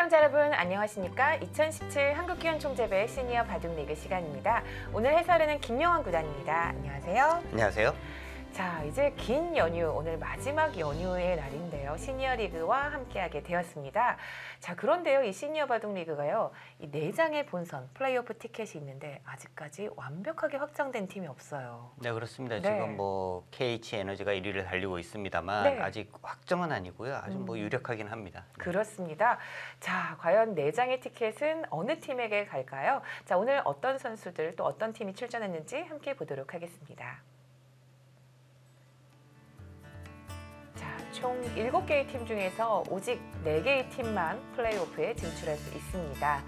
시청자 여러분 안녕하십니까? 2017 한국기원총재배 시니어 바둑리그 시간입니다. 오늘 해설에는 김용환 구단입니다. 안녕하세요. 안녕하세요. 자, 이제 긴 연휴, 오늘 마지막 연휴의 날인데요. 시니어 리그와 함께하게 되었습니다. 자, 그런데요, 이 시니어 바둑리그가요, 이 4장의 본선, 플레이오프 티켓이 있는데 아직까지 완벽하게 확정된 팀이 없어요. 네, 그렇습니다. 네. 지금 뭐 KH에너지가 1위를 달리고 있습니다만 네. 아직 확정은 아니고요. 아주 뭐 유력하긴 합니다. 네. 그렇습니다. 자, 과연 4장의 티켓은 어느 팀에게 갈까요? 자, 오늘 어떤 선수들 또 어떤 팀이 출전했는지 함께 보도록 하겠습니다. 자, 총 7개의 팀 중에서 오직 4개의 팀만 플레이오프에 진출할 수 있습니다.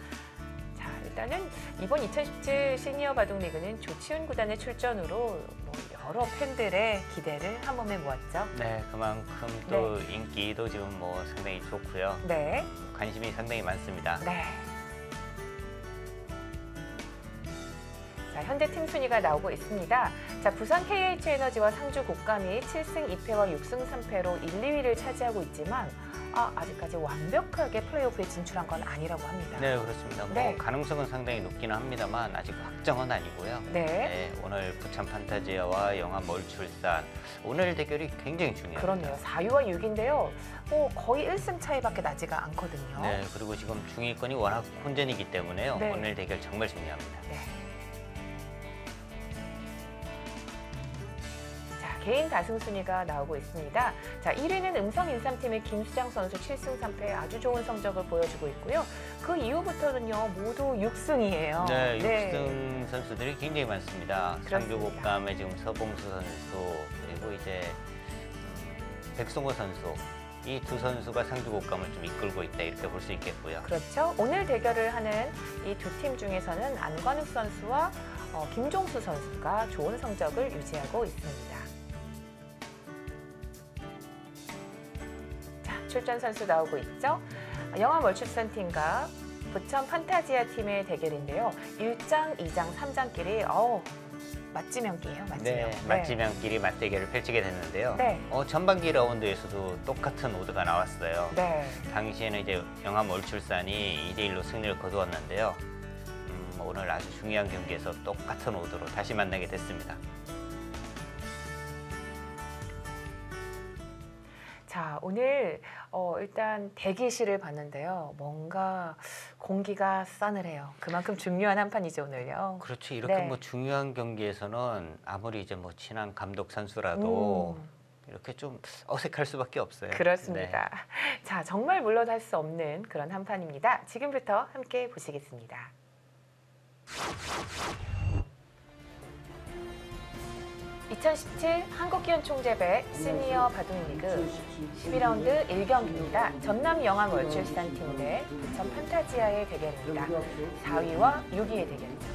자, 일단은 이번 2017 시니어 바둑리그는 조치훈 구단의 출전으로 뭐 여러 팬들의 기대를 한 몸에 모았죠. 네, 그만큼 또 인기도 지금 뭐 상당히 좋고요. 네. 관심이 상당히 많습니다. 네. 자, 현재 팀 순위가 나오고 있습니다. 자, 부산 KH에너지와 상주 곶감이 7승 2패와 6승 3패로 1, 2위를 차지하고 있지만 아직까지 완벽하게 플레이오프에 진출한 건 아니라고 합니다. 네, 그렇습니다. 네. 뭐 가능성은 상당히 높기는 합니다만 아직 확정은 아니고요. 네. 네, 오늘 부천 판타지아와 영암 멀출산 오늘 대결이 굉장히 중요합니다. 그렇네요. 4위와 6위인데요. 거의 1승 차이밖에 나지가 않거든요. 네, 그리고 지금 중위권이 워낙 혼전이기 때문에요. 네. 오늘 대결 정말 중요합니다. 네. 개인 다승 순위가 나오고 있습니다. 자, 1위는 음성인삼팀의 김수장 선수 7승 3패 아주 좋은 성적을 보여주고 있고요. 그 이후부터는요, 모두 6승이에요. 네, 6승 선수들이 굉장히 많습니다. 그렇습니다. 상주 곶감의 지금 서봉수 선수 그리고 이제 백승호 선수 이 두 선수가 상주 곶감을 좀 이끌고 있다 이렇게 볼 수 있겠고요. 그렇죠. 오늘 대결을 하는 이 두 팀 중에서는 안관욱 선수와 김종수 선수가 좋은 성적을 유지하고 있습니다. 출전 선수 나오고 있죠. 영암 멀출산 팀과 부천 판타지아 팀의 대결인데요. 1장, 2장, 3장끼리 맞지명기예요. 맞지명. 네, 맞지명끼리 맞대결을 펼치게 됐는데요. 네. 전반기 라운드에서도 똑같은 오드가 나왔어요. 네. 당시에는 이제 영암 멀출산이 2대1로 승리를 거두었는데요. 오늘 아주 중요한 경기에서 똑같은 오드로 다시 만나게 됐습니다. 자, 오늘 일단 대기실을 봤는데요. 뭔가 공기가 싸늘해요. 그만큼 중요한 한 판이죠, 오늘요. 그렇죠. 이렇게 네. 뭐 중요한 경기에서는 아무리 이제 뭐 친한 감독 선수라도 이렇게 좀 어색할 수밖에 없어요. 그렇습니다. 네. 자, 정말 물러날 수 없는 그런 한 판입니다. 지금부터 함께 보시겠습니다. 2017 한국기원총재배 시니어 바둑리그 12라운드 1경기입니다. 전남 영암 멀출산 팀 대 부천 판타지아의 대결입니다. 4위와 6위의 대결입니다.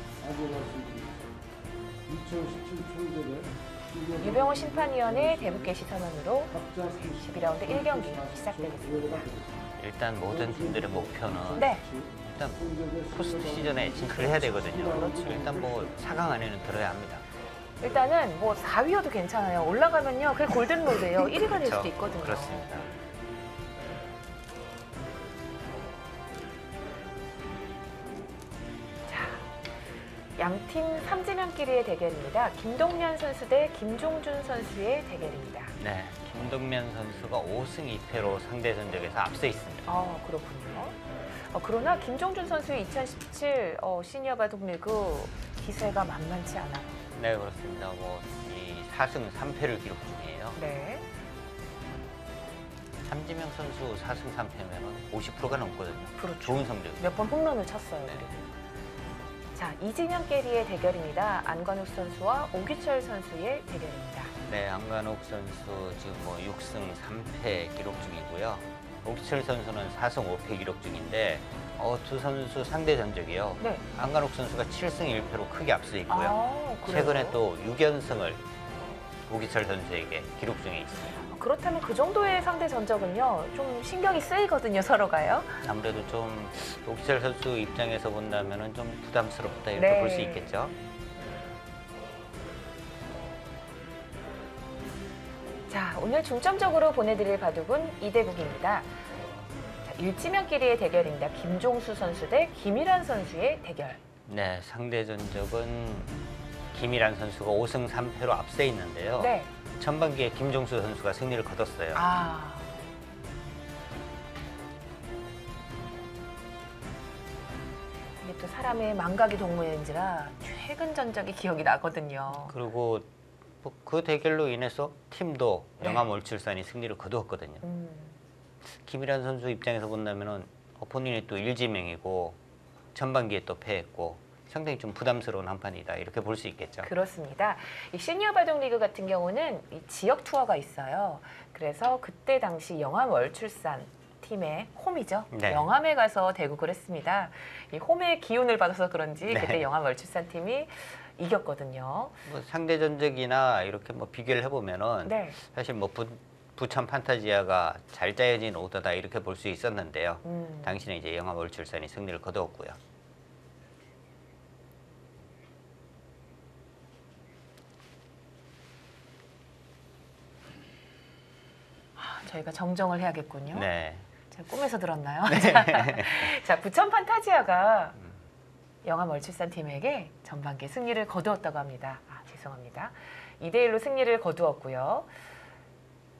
유병호 심판위원의 대북개시 선언으로 12라운드 1경기 시작되겠습니다. 일단 모든 팀들의 목표는 네. 일단 포스트 시즌에 진출을 해야 되거든요. 그렇죠. 일단 뭐 4강 안에는 들어야 합니다. 일단은 뭐 4위여도 괜찮아요. 올라가면요, 그게 골든로드예요. 1위가 될 수도 있거든요. 그렇습니다. 자, 양팀 3지명끼리의 대결입니다. 김동면 선수 대 김종준 선수의 대결입니다. 네, 김동면 선수가 5승 2패로 상대 전적에서 앞서 있습니다. 그렇군요. 그러나 김종준 선수의 2017 시니어 바둑리그 기세가 만만치 않아요. 네, 그렇습니다. 뭐 이 4승 3패를 기록 중이에요. 네. 삼지명 선수 4승 3패면 50%가 넘거든요. 그렇죠. 좋은 성적. 몇 번 홈런을 쳤어요. 네. 그리고. 자, 이지명끼리의 대결입니다. 안관욱 선수와 오규철 선수의 대결입니다. 네, 안관욱 선수 지금 뭐 6승 3패 기록 중이고요. 오규철 선수는 4승 5패 기록 중인데 두 선수 상대 전적이요. 네. 안관욱 선수가 7승 1패로 크게 앞서 있고요. 그래요? 최근에 또 6연승을 오규철 선수에게 기록 중에 있습니다. 그렇다면 그 정도의 상대 전적은요, 좀 신경이 쓰이거든요, 서로가요. 아무래도 좀 오규철 선수 입장에서 본다면 좀 부담스럽다 이렇게 네. 볼 수 있겠죠. 자, 오늘 중점적으로 보내드릴 바둑은 이대국입니다. 일지명끼리의 대결입니다. 김종수 선수 대 김일환 선수의 대결. 네, 상대 전적은 김일환 선수가 5승 3패로 앞서 있는데요. 네. 전반기에 김종수 선수가 승리를 거뒀어요. 아. 이게 또 사람의 망각이 동무인지라 최근 전적이 기억이 나거든요. 그리고 뭐그 대결로 인해서 팀도 네. 영암 올출산이 승리를 거두었거든요. 김일환 선수 입장에서 본다면은 본인이 또 일지명이고 전반기에 또 패했고 상당히 좀 부담스러운 한판이다 이렇게 볼 수 있겠죠. 그렇습니다. 이 시니어 바둑 리그 같은 경우는 이 지역 투어가 있어요. 그래서 그때 당시 영암 월출산 팀의 홈이죠. 네. 영암에 가서 대국을 했습니다. 이 홈의 기운을 받아서 그런지 네. 그때 영암 월출산 팀이 이겼거든요. 뭐 상대 전적이나 이렇게 뭐 비교를 해보면은 네. 사실 뭐 부천 판타지아가 잘 짜여진 오더다 이렇게 볼 수 있었는데요. 당시는 이제 영암 월출산이 승리를 거두었고요. 저희가 정정을 해야겠군요. 네. 제가 꿈에서 들었나요? 자, 부천 판타지아가 영암 월출산 팀에게 전반기 승리를 거두었다고 합니다. 아, 죄송합니다. 2대1로 승리를 거두었고요.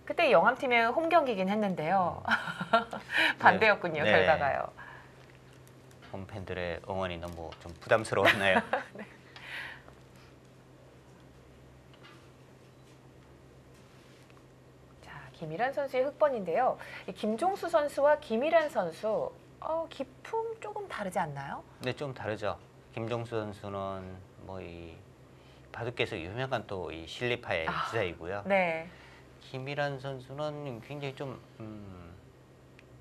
그때 영암팀의 홈 경기긴 했는데요. 반대였군요, 네. 결과가요. 홈팬들의 응원이 너무 좀 부담스러웠나요? 네. 자, 김일환 선수의 흑번인데요. 이 김종수 선수와 김일환 선수 기품 조금 다르지 않나요? 네, 좀 다르죠. 김종수 선수는 뭐 이 바둑계에서 유명한 또 이 실리파의 기사이고요. 네. 김일환 선수는 굉장히 좀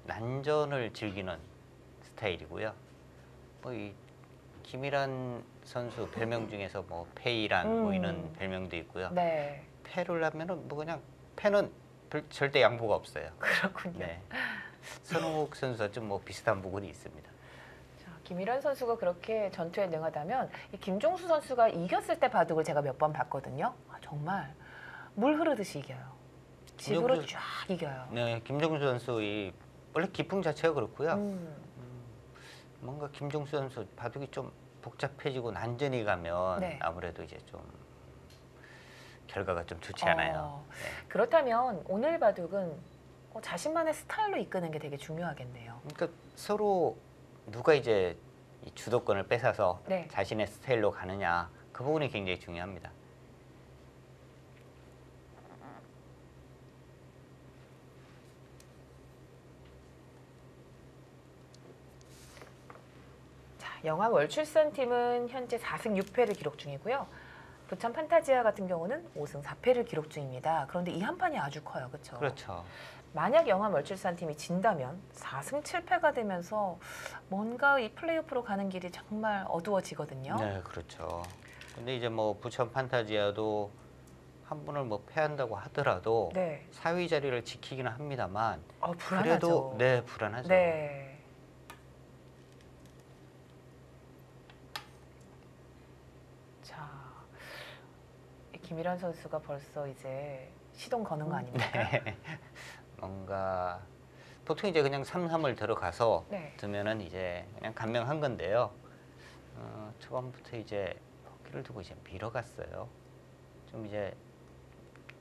난전을 즐기는 스타일이고요. 뭐 이 김일환 선수 별명 중에서 뭐 패이란 뭐 이런 별명도 있고요. 네. 패를 하면은 뭐 그냥 패는 절대 양보가 없어요. 그렇군요. 네. 선웅욱 선수와 좀 뭐 비슷한 부분이 있습니다. 자, 김일환 선수가 그렇게 전투에 능하다면 이 김종수 선수가 이겼을 때 바둑을 제가 몇 번 봤거든요. 정말 물 흐르듯이 이겨요. 집으로 쫙 이겨요. 네, 김종수 선수 이 원래 기풍 자체가 그렇고요. 뭔가 김종수 선수 바둑이 좀 복잡해지고 난전이 가면 네. 아무래도 이제 좀 결과가 좀 좋지 않아요. 네. 그렇다면 오늘 바둑은 자신만의 스타일로 이끄는 게 되게 중요하겠네요. 그러니까 서로 누가 이제 이 주도권을 뺏어서 네. 자신의 스타일로 가느냐 그 부분이 굉장히 중요합니다. 영암 월출산 팀은 현재 4승 6패를 기록 중이고요. 부천 판타지아 같은 경우는 5승 4패를 기록 중입니다. 그런데 이 한 판이 아주 커요. 그렇죠? 그렇죠. 만약 영암 월출산 팀이 진다면 4승 7패가 되면서 뭔가 이 플레이오프로 가는 길이 정말 어두워지거든요. 네, 그렇죠. 근데 이제 뭐 부천 판타지아도 한 분을 뭐 패한다고 하더라도 네. 4위 자리를 지키기는 합니다만 불안하죠. 그래도 네, 불안하죠. 네. 자, 김일환 선수가 벌써 이제 시동 거는 거 아닙니까? 네. 뭔가 보통 이제 그냥 3-3을 들어가서 네. 두면은 이제 그냥 간명한 건데요. 초반부터 이제 호기를 두고 이제 밀어갔어요. 좀 이제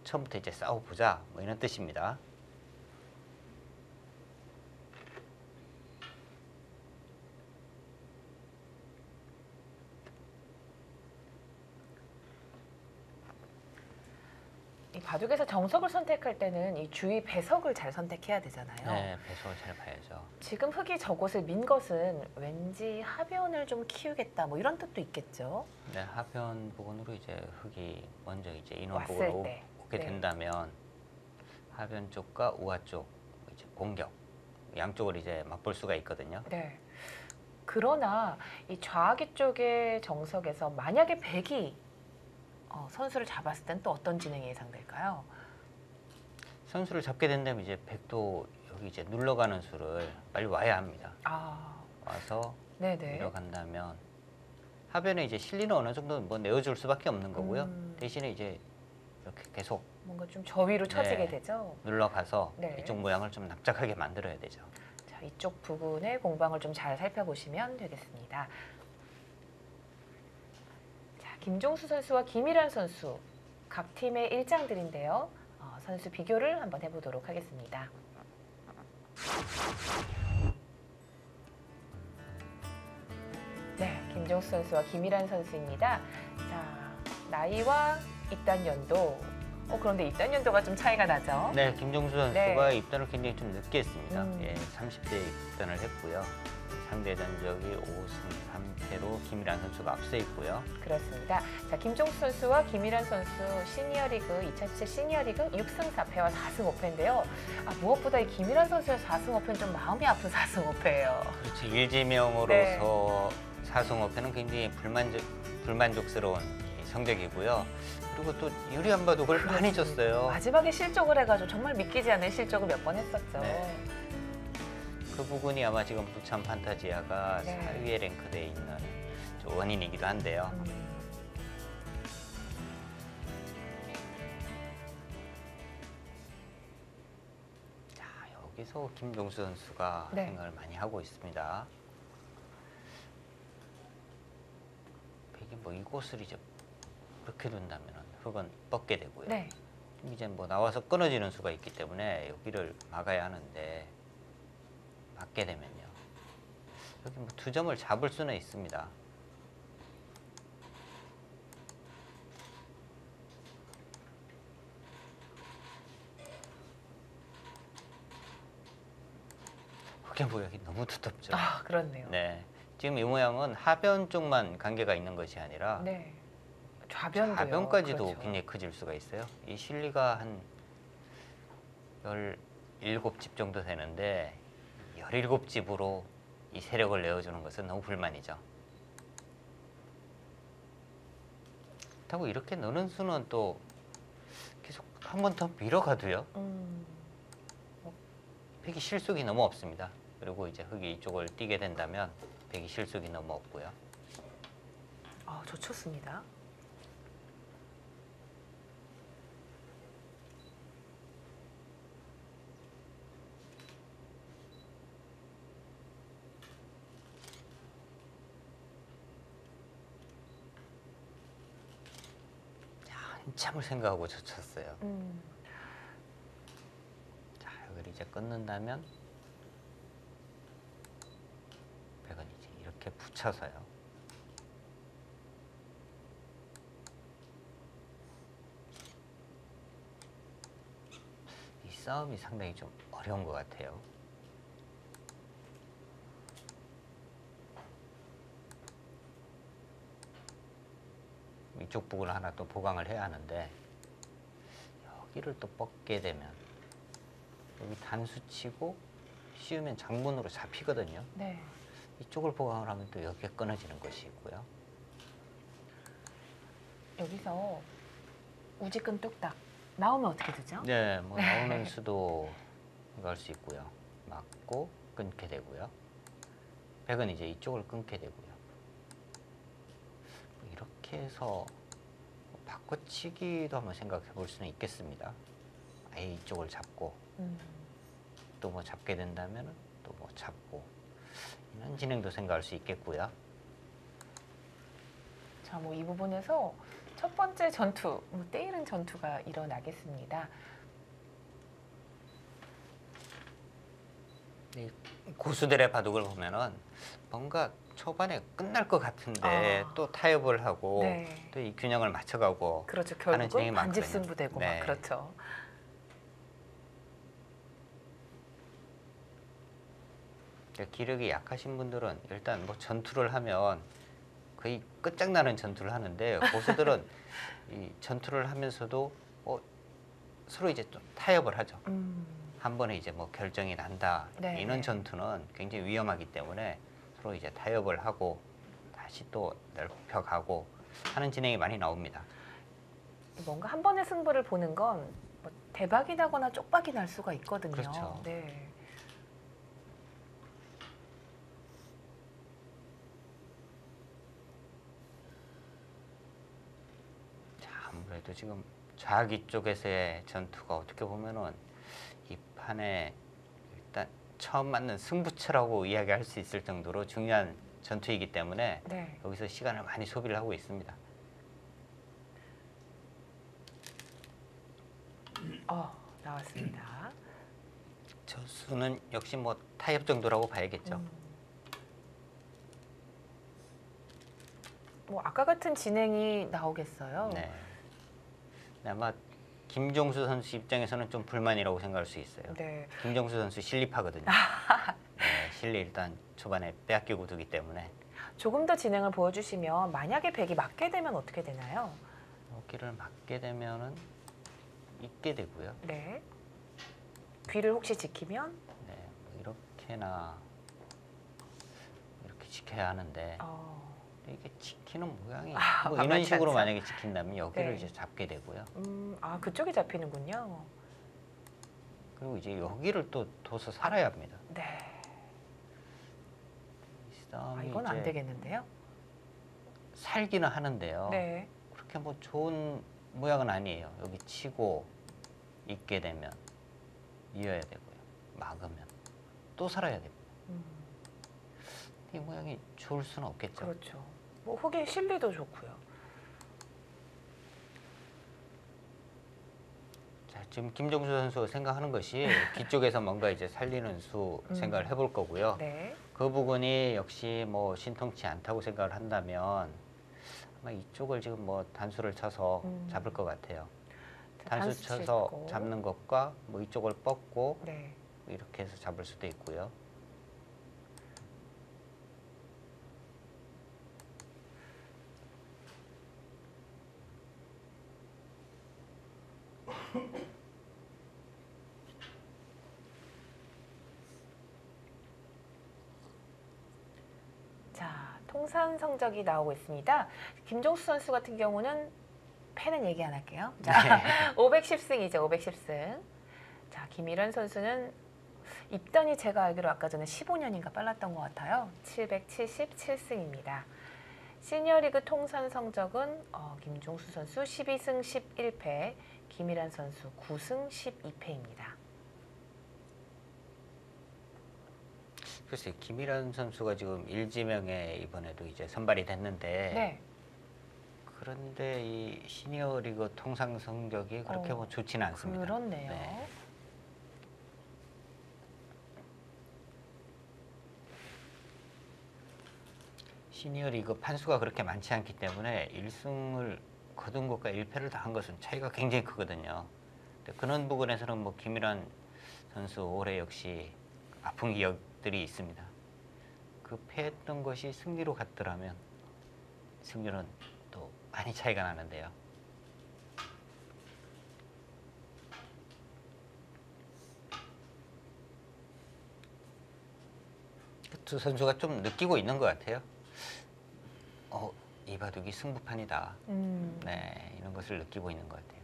처음부터 이제 싸워보자 뭐 이런 뜻입니다. 이 바둑에서 정석을 선택할 때는 이 주위 배석을 잘 선택해야 되잖아요. 네, 배속을 잘 봐야죠. 지금 흙이 저곳을 민 것은 왠지 하변을 좀 키우겠다 뭐 이런 뜻도 있겠죠. 네, 하변 부분으로 이제 흙이 먼저 이제 인원 왔을 부분으로 때. 오게 네. 된다면 하변 쪽과 우하 쪽 이제 공격 양쪽을 이제 맛볼 수가 있거든요. 네. 그러나 이 좌기 쪽의 정석에서 만약에 백이 선수를 잡았을 땐 또 어떤 진행이 예상될까요? 선수를 잡게 된다면 이제 백도 여기 이제 눌러가는 수를 빨리 와야 합니다. 와서 네네. 밀어간다면 하변에 이제 실리는 어느 정도 뭐 내어줄 수밖에 없는 거고요. 대신에 이제 이렇게 계속 뭔가 좀 저위로 처지게 네. 되죠. 눌러가서 네. 이쪽 모양을 좀 납작하게 만들어야 되죠. 자, 자, 이쪽 부분의 공방을 좀 잘 살펴보시면 되겠습니다. 자, 김종수 선수와 김일환 선수 각 팀의 일장들인데요. 선수 비교를 한번 해보도록 하겠습니다. 네, 김종수 선수와 김일환 선수입니다. 자, 나이와 입단 연도. 그런데 입단 연도가 좀 차이가 나죠? 네, 김종수 선수가 네. 입단을 굉장히 좀 늦게 했습니다. 음. 예, 30대에 입단을 했고요. 상대 전적이 5승 3패로 김일환 선수가 앞서 있고요. 그렇습니다. 자, 김종수 선수와 김일환 선수 시니어리그 2017 시니어리그 6승 4패와 4승 5패인데요. 무엇보다 이 김일환 선수의 4승 5패는 좀 마음이 아픈 4승 5패예요. 그렇지, 일지명으로서 4승 5패는 굉장히 불만족스러운 성적이고요. 그리고 또 유리한 바둑을 많이 졌어요. 마지막에 실족을 해가지고 정말 믿기지 않는 실족을 몇 번 했었죠. 네. 그 부분이 아마 지금 부천 판타지아가 네. 4위에 랭크되어 있는 원인이기도 한데요. 자, 여기서 김종수 선수가 네. 생각을 많이 하고 있습니다. 백이 뭐 이곳을 이제 그렇게 둔다면 흙은 뻗게 되고요. 네. 이제 뭐 나와서 끊어지는 수가 있기 때문에 여기를 막아야 하는데 막게 되면요. 여기 뭐 2점을 잡을 수는 있습니다. 그게 뭐 여기 너무 두텁죠. 그렇네요. 네. 지금 이 모양은 하변 쪽만 관계가 있는 것이 아니라 네. 좌변도요. 좌변까지도 그렇죠. 굉장히 커질 수가 있어요. 이 실리가 한 17집 정도 되는데 17집으로 이 세력을 내어주는 것은 너무 불만이죠. 그렇다고 이렇게 넣는 수는 또 계속 한 번 더 밀어가도요. 백이 실속이 너무 없습니다. 그리고 이제 흙이 이쪽을 띄게 된다면 백이 실속이 너무 없고요. 좋습니다. 한참을 생각하고 젖혔어요. 자, 여기를 이제 끊는다면 백은 이제 이렇게 붙여서요. 이 싸움이 상당히 좀 어려운 것 같아요. 이쪽 부분을 하나 또 보강을 해야 하는데 여기를 또 뻗게 되면 여기 단수 치고 씌우면 장문으로 잡히거든요. 네. 이쪽을 보강을 하면 또 여기에 끊어지는 것이 있고요. 여기서 우지끈 뚝딱 나오면 어떻게 되죠? 네, 뭐 나오는 수도 갈 수 있고요. 맞고 끊게 되고요. 백은 이제 이쪽을 끊게 되고요. 이렇게 해서 바꿔치기도 한번 생각해 볼 수는 있겠습니다. 아예 이쪽을 잡고 또 뭐 잡게 된다면 또 뭐 잡고 이런 진행도 생각할 수 있겠고요. 자, 뭐 이 부분에서 첫 번째 전투, 때이른 전투가 일어나겠습니다. 이 고수들의 바둑을 보면은 뭔가 초반에 끝날 것 같은데 또 타협을 하고 네. 또 이 균형을 맞춰가고 그렇죠. 하는 진행이 결국은 많거든요. 반집승부되고 네. 막 그렇죠. 기력이 약하신 분들은 일단 뭐 전투를 하면 거의 끝장나는 전투를 하는데 고수들은 이 전투를 하면서도 서로 이제 좀 타협을 하죠. 한 번에 이제 뭐 결정이 난다. 네. 이런 전투는 굉장히 위험하기 때문에 서로 이제 타협을 하고 다시 또 넓혀가고 하는 진행이 많이 나옵니다. 뭔가 한 번의 승부를 보는 건 뭐 대박이 나거나 쪽박이 날 수가 있거든요. 그렇죠. 네. 자, 아무래도 지금 좌기 쪽에서의 전투가 어떻게 보면은 이 판에 일단 처음 맞는 승부처라고 이야기할 수 있을 정도로 중요한 전투이기 때문에 네. 여기서 시간을 많이 소비를 하고 있습니다. 나왔습니다. 저 수는 역시 뭐 타협 정도라고 봐야겠죠. 뭐 아까 같은 진행이 나오겠어요. 네. 아마 김종수 선수 입장에서는 좀 불만이라고 생각할 수 있어요. 네. 김종수 선수 실리파거든요. 네, 실리 일단 초반에 빼앗기고 두기 때문에 조금 더 진행을 보여주시면 만약에 백이 맞게 되면 어떻게 되나요? 여기를 맞게 되면은 있게 되고요. 네. 귀를 혹시 지키면 네, 뭐 이렇게나 이렇게 지켜야 하는데 이게 지키는 모양이 뭐 이런 만만치 식으로 않죠. 만약에 지킨다면 여기를 네. 이제 잡게 되고요. 그쪽이 잡히는군요. 그리고 이제 여기를 또 둬서 살아야 합니다. 네. 그다음에 이건 이제 안 되겠는데요? 살기는 하는데요. 네. 그렇게 뭐 좋은 모양은 아니에요. 여기 치고 있게 되면 이어야 되고요. 막으면 또 살아야 됩니다. 이 모양이 좋을 수는 없겠죠. 그렇죠. 뭐 훅의 실리도 좋고요. 자, 지금 김종수 선수가 생각하는 것이 뒤쪽에서 뭔가 이제 살리는 수 생각을 해볼 거고요. 네. 그 부분이 역시 뭐 신통치 않다고 생각을 한다면 아마 이쪽을 지금 뭐 단수를 쳐서 잡을 것 같아요. 자, 단수 치고. 쳐서 잡는 것과 뭐 이쪽을 뻗고 네. 이렇게 해서 잡을 수도 있고요. 자, 통산 성적이 나오고 있습니다. 김종수 선수 같은 경우는 패는 얘기 안 할게요. 자, 510승이죠. 510승. 자, 김일현 선수는 입단이 제가 알기로 아까 전에 15년인가 빨랐던 것 같아요. 777승입니다. 시니어리그 통산 성적은 김종수 선수 12승 11패, 김일환 선수 9승 12패입니다. 글쎄 김일환 선수가 지금 일지명에 이번에도 이제 선발이 됐는데 네. 그런데 이 시니어리그 통상 성적이 그렇게 뭐 좋지는 않습니다. 그렇네요. 네. 시니어리그 판수가 그렇게 많지 않기 때문에 1승을 거둔 것과 1패를 다 한 것은 차이가 굉장히 크거든요. 근데 그런 부분에서는 뭐 김일환 선수 올해 역시 아픈 기억들이 있습니다. 그 패했던 것이 승리로 갔더라면 승률은 또 많이 차이가 나는데요. 두 선수가 좀 느끼고 있는 것 같아요. 이 바둑이 승부판이다. 네, 이런 것을 느끼고 있는 것 같아요.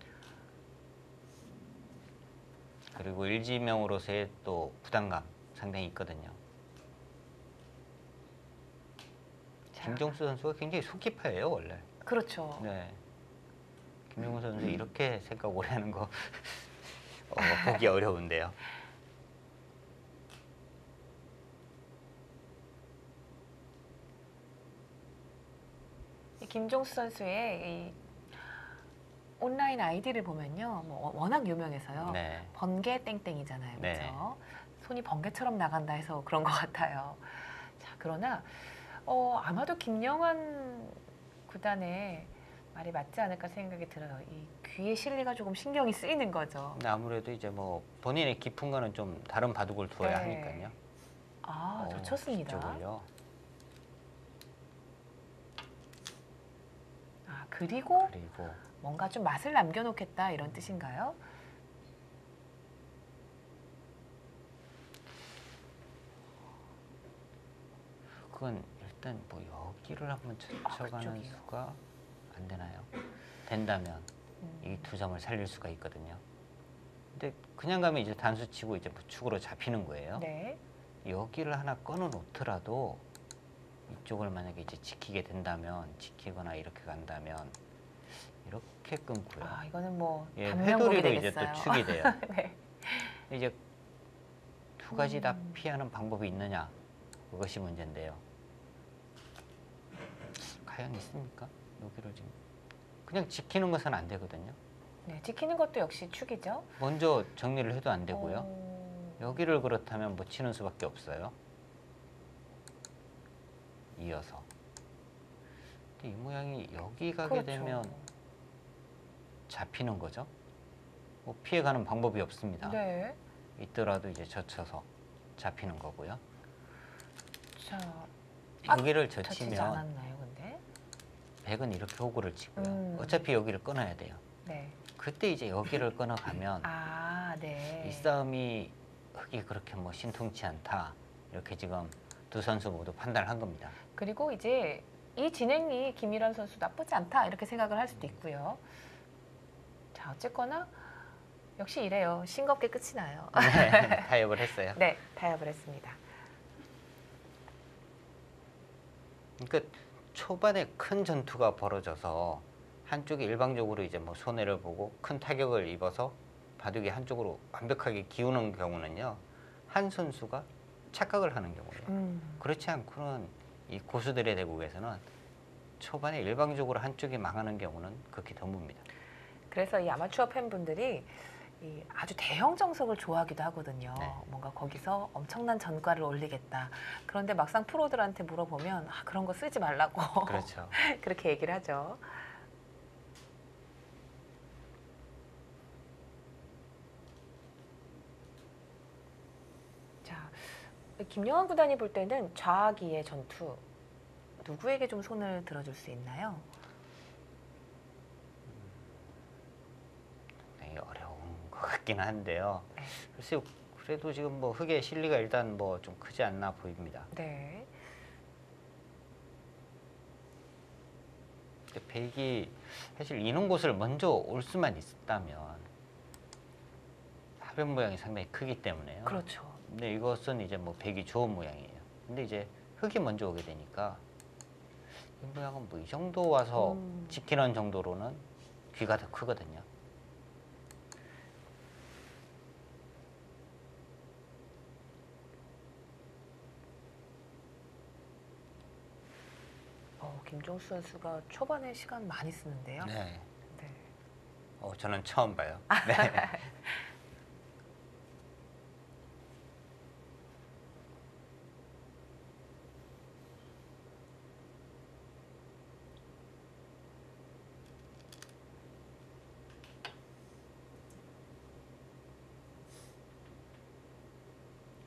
그리고 일지명으로서의 또 부담감 상당히 있거든요. 김종수 선수가 굉장히 속기파예요, 원래. 그렇죠. 네. 김종수 선수 이렇게 생각 오래 하는 거 보기 어려운데요. 이 김종수 선수의 이 온라인 아이디를 보면요, 뭐 워낙 유명해서요. 네. 번개 땡땡이잖아요, 네. 그렇죠? 손이 번개처럼 나간다 해서 그런 것 같아요. 자, 그러나 아마도 김영환 구단의 말이 맞지 않을까 생각이 들어요. 이 귀의 실리가 조금 신경이 쓰이는 거죠. 근데 아무래도 이제 뭐 본인의 깊은 거는 좀 다른 바둑을 두어야 네. 하니까요. 좋습니다. 이쪽을요. 그리고 그리고 뭔가 좀 맛을 남겨놓겠다 이런 뜻인가요? 그건 일단 뭐 여기를 한번 쳐가는 그쪽이요. 수가 안 되나요? 된다면 이 두 점을 살릴 수가 있거든요. 근데 그냥 가면 이제 단수 치고 이제 뭐 축으로 잡히는 거예요. 네. 여기를 하나 끊어 놓더라도 이쪽을 만약에 이제 지키게 된다면 지키거나 이렇게 간다면 이렇게 끊고요. 이거는 뭐 예, 단명곡이 회돌이로 이제 되겠어요. 또 축이 돼요. 네. 이제 두 가지 다 피하는 방법이 있느냐, 그것이 문제인데요. 과연 있습니까? 여기를 지금 그냥 지키는 것은 안 되거든요. 네, 지키는 것도 역시 축이죠. 먼저 정리를 해도 안 되고요. 어, 여기를 그렇다면 뭐 치는 수밖에 없어요. 이어서. 근데 이 모양이 여기 가게 그렇죠. 되면 잡히는 거죠. 뭐 피해가는 방법이 없습니다. 네. 있더라도 이제 젖혀서 잡히는 거고요. 자, 여기를 젖히지 젖히면 않았나요, 근데? 백은 이렇게 호구를 치고요. 음. 어차피 여기를 끊어야 돼요. 네. 그때 이제 여기를 끊어가면 아, 네. 이 싸움이 흙이 그렇게 뭐 신통치 않다. 이렇게 지금 두 선수 모두 판단을 한 겁니다. 그리고 이제 이 진행이 김일환 선수 나쁘지 않다 이렇게 생각을 할 수도 있고요. 자, 어쨌거나 역시 이래요. 싱겁게 끝이 나요. 네, 타협을 했어요. 네, 타협을 했습니다. 그러니까 초반에 큰 전투가 벌어져서 한쪽이 일방적으로 이제 뭐 손해를 보고 큰 타격을 입어서 바둑이 한쪽으로 완벽하게 기우는 경우는요, 한 선수가 착각을 하는 경우예요. 그렇지 않고는 이 고수들의 대국에서는 초반에 일방적으로 한쪽이 망하는 경우는 극히 드뭅니다. 그래서 이 아마추어 팬분들이 이 아주 대형 정석을 좋아하기도 하거든요. 네. 뭔가 거기서 엄청난 전가를 올리겠다. 그런데 막상 프로들한테 물어보면 아, 그런 거 쓰지 말라고 그렇죠. 그렇게 얘기를 하죠. 자, 김영환 구단이 볼 때는 좌기의 전투 누구에게 좀 손을 들어줄 수 있나요? 네, 어려운 것 같긴 한데요. 네. 글쎄요, 그래도 지금 뭐 흙의 실리가 일단 뭐 좀 크지 않나 보입니다. 네. 근데 백이 사실 이는 곳을 먼저 올 수만 있었다면 하변 모양이 상당히 크기 때문에요. 그렇죠. 근데 이것은 이제 뭐 백이 좋은 모양이에요. 근데 이제 흙이 먼저 오게 되니까 이 모양은 뭐 이 정도 와서 지키는 정도로는 귀가 더 크거든요. 김종수 선수가 초반에 시간 많이 쓰는데요. 네. 네. 저는 처음 봐요. 네.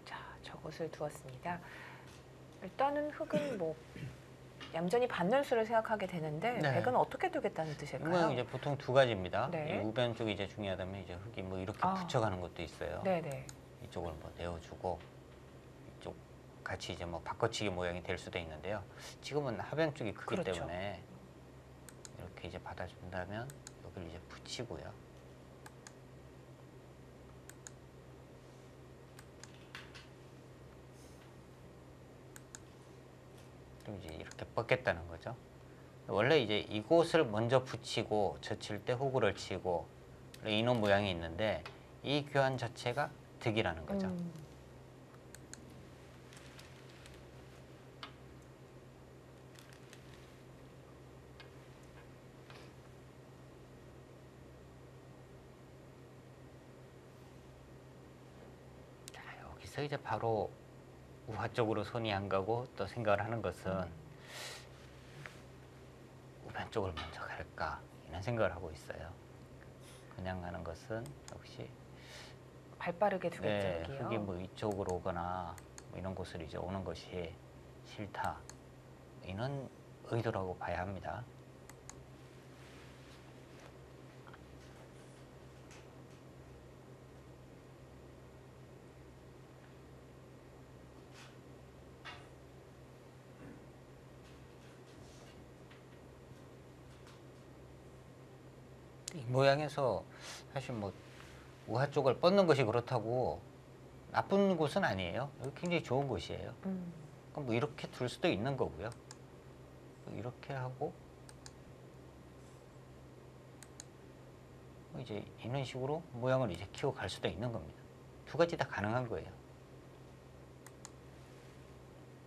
자, 저것을 두었습니다. 일단은 흙은 뭐 얌전히 반연수를 생각하게 되는데 네. 백은 어떻게 두겠다는 이 뜻일까요? 모양 이제 보통 두 가지입니다. 네. 이 우변 쪽이 이제 중요하다면 이제 흙이 뭐 이렇게 아. 붙여가는 것도 있어요. 네네. 이쪽을 뭐 내어주고 이쪽 같이 이제 뭐 바꿔치기 모양이 될 수도 있는데요. 지금은 하변 쪽이 크기 그렇죠. 때문에 이렇게 이제 받아준다면 여기를 이제 붙이고요. 그럼 이제 이렇게 뻗겠다는 거죠. 원래 이제 이곳을 먼저 붙이고 젖힐 때 호구를 치고 이놈 모양이 있는데 이 교환 자체가 득이라는 거죠. 자, 여기서 이제 바로 우화 쪽으로 손이 안 가고 또 생각을 하는 것은 우변 쪽을 먼저 갈까 이런 생각을 하고 있어요. 그냥 가는 것은 역시 발빠르게 두겠죠, 네, 여기요. 흙이 뭐 이쪽으로 오거나 뭐 이런 곳을 이제 오는 것이 싫다 이런 의도라고 봐야 합니다. 이 모양에서 사실 뭐 우하 쪽을 뻗는 것이 그렇다고 나쁜 곳은 아니에요. 여기 굉장히 좋은 곳이에요. 그럼 뭐 이렇게 둘 수도 있는 거고요. 이렇게 하고 뭐 이제 이런 식으로 모양을 이제 키워 갈 수도 있는 겁니다. 두 가지 다 가능한 거예요.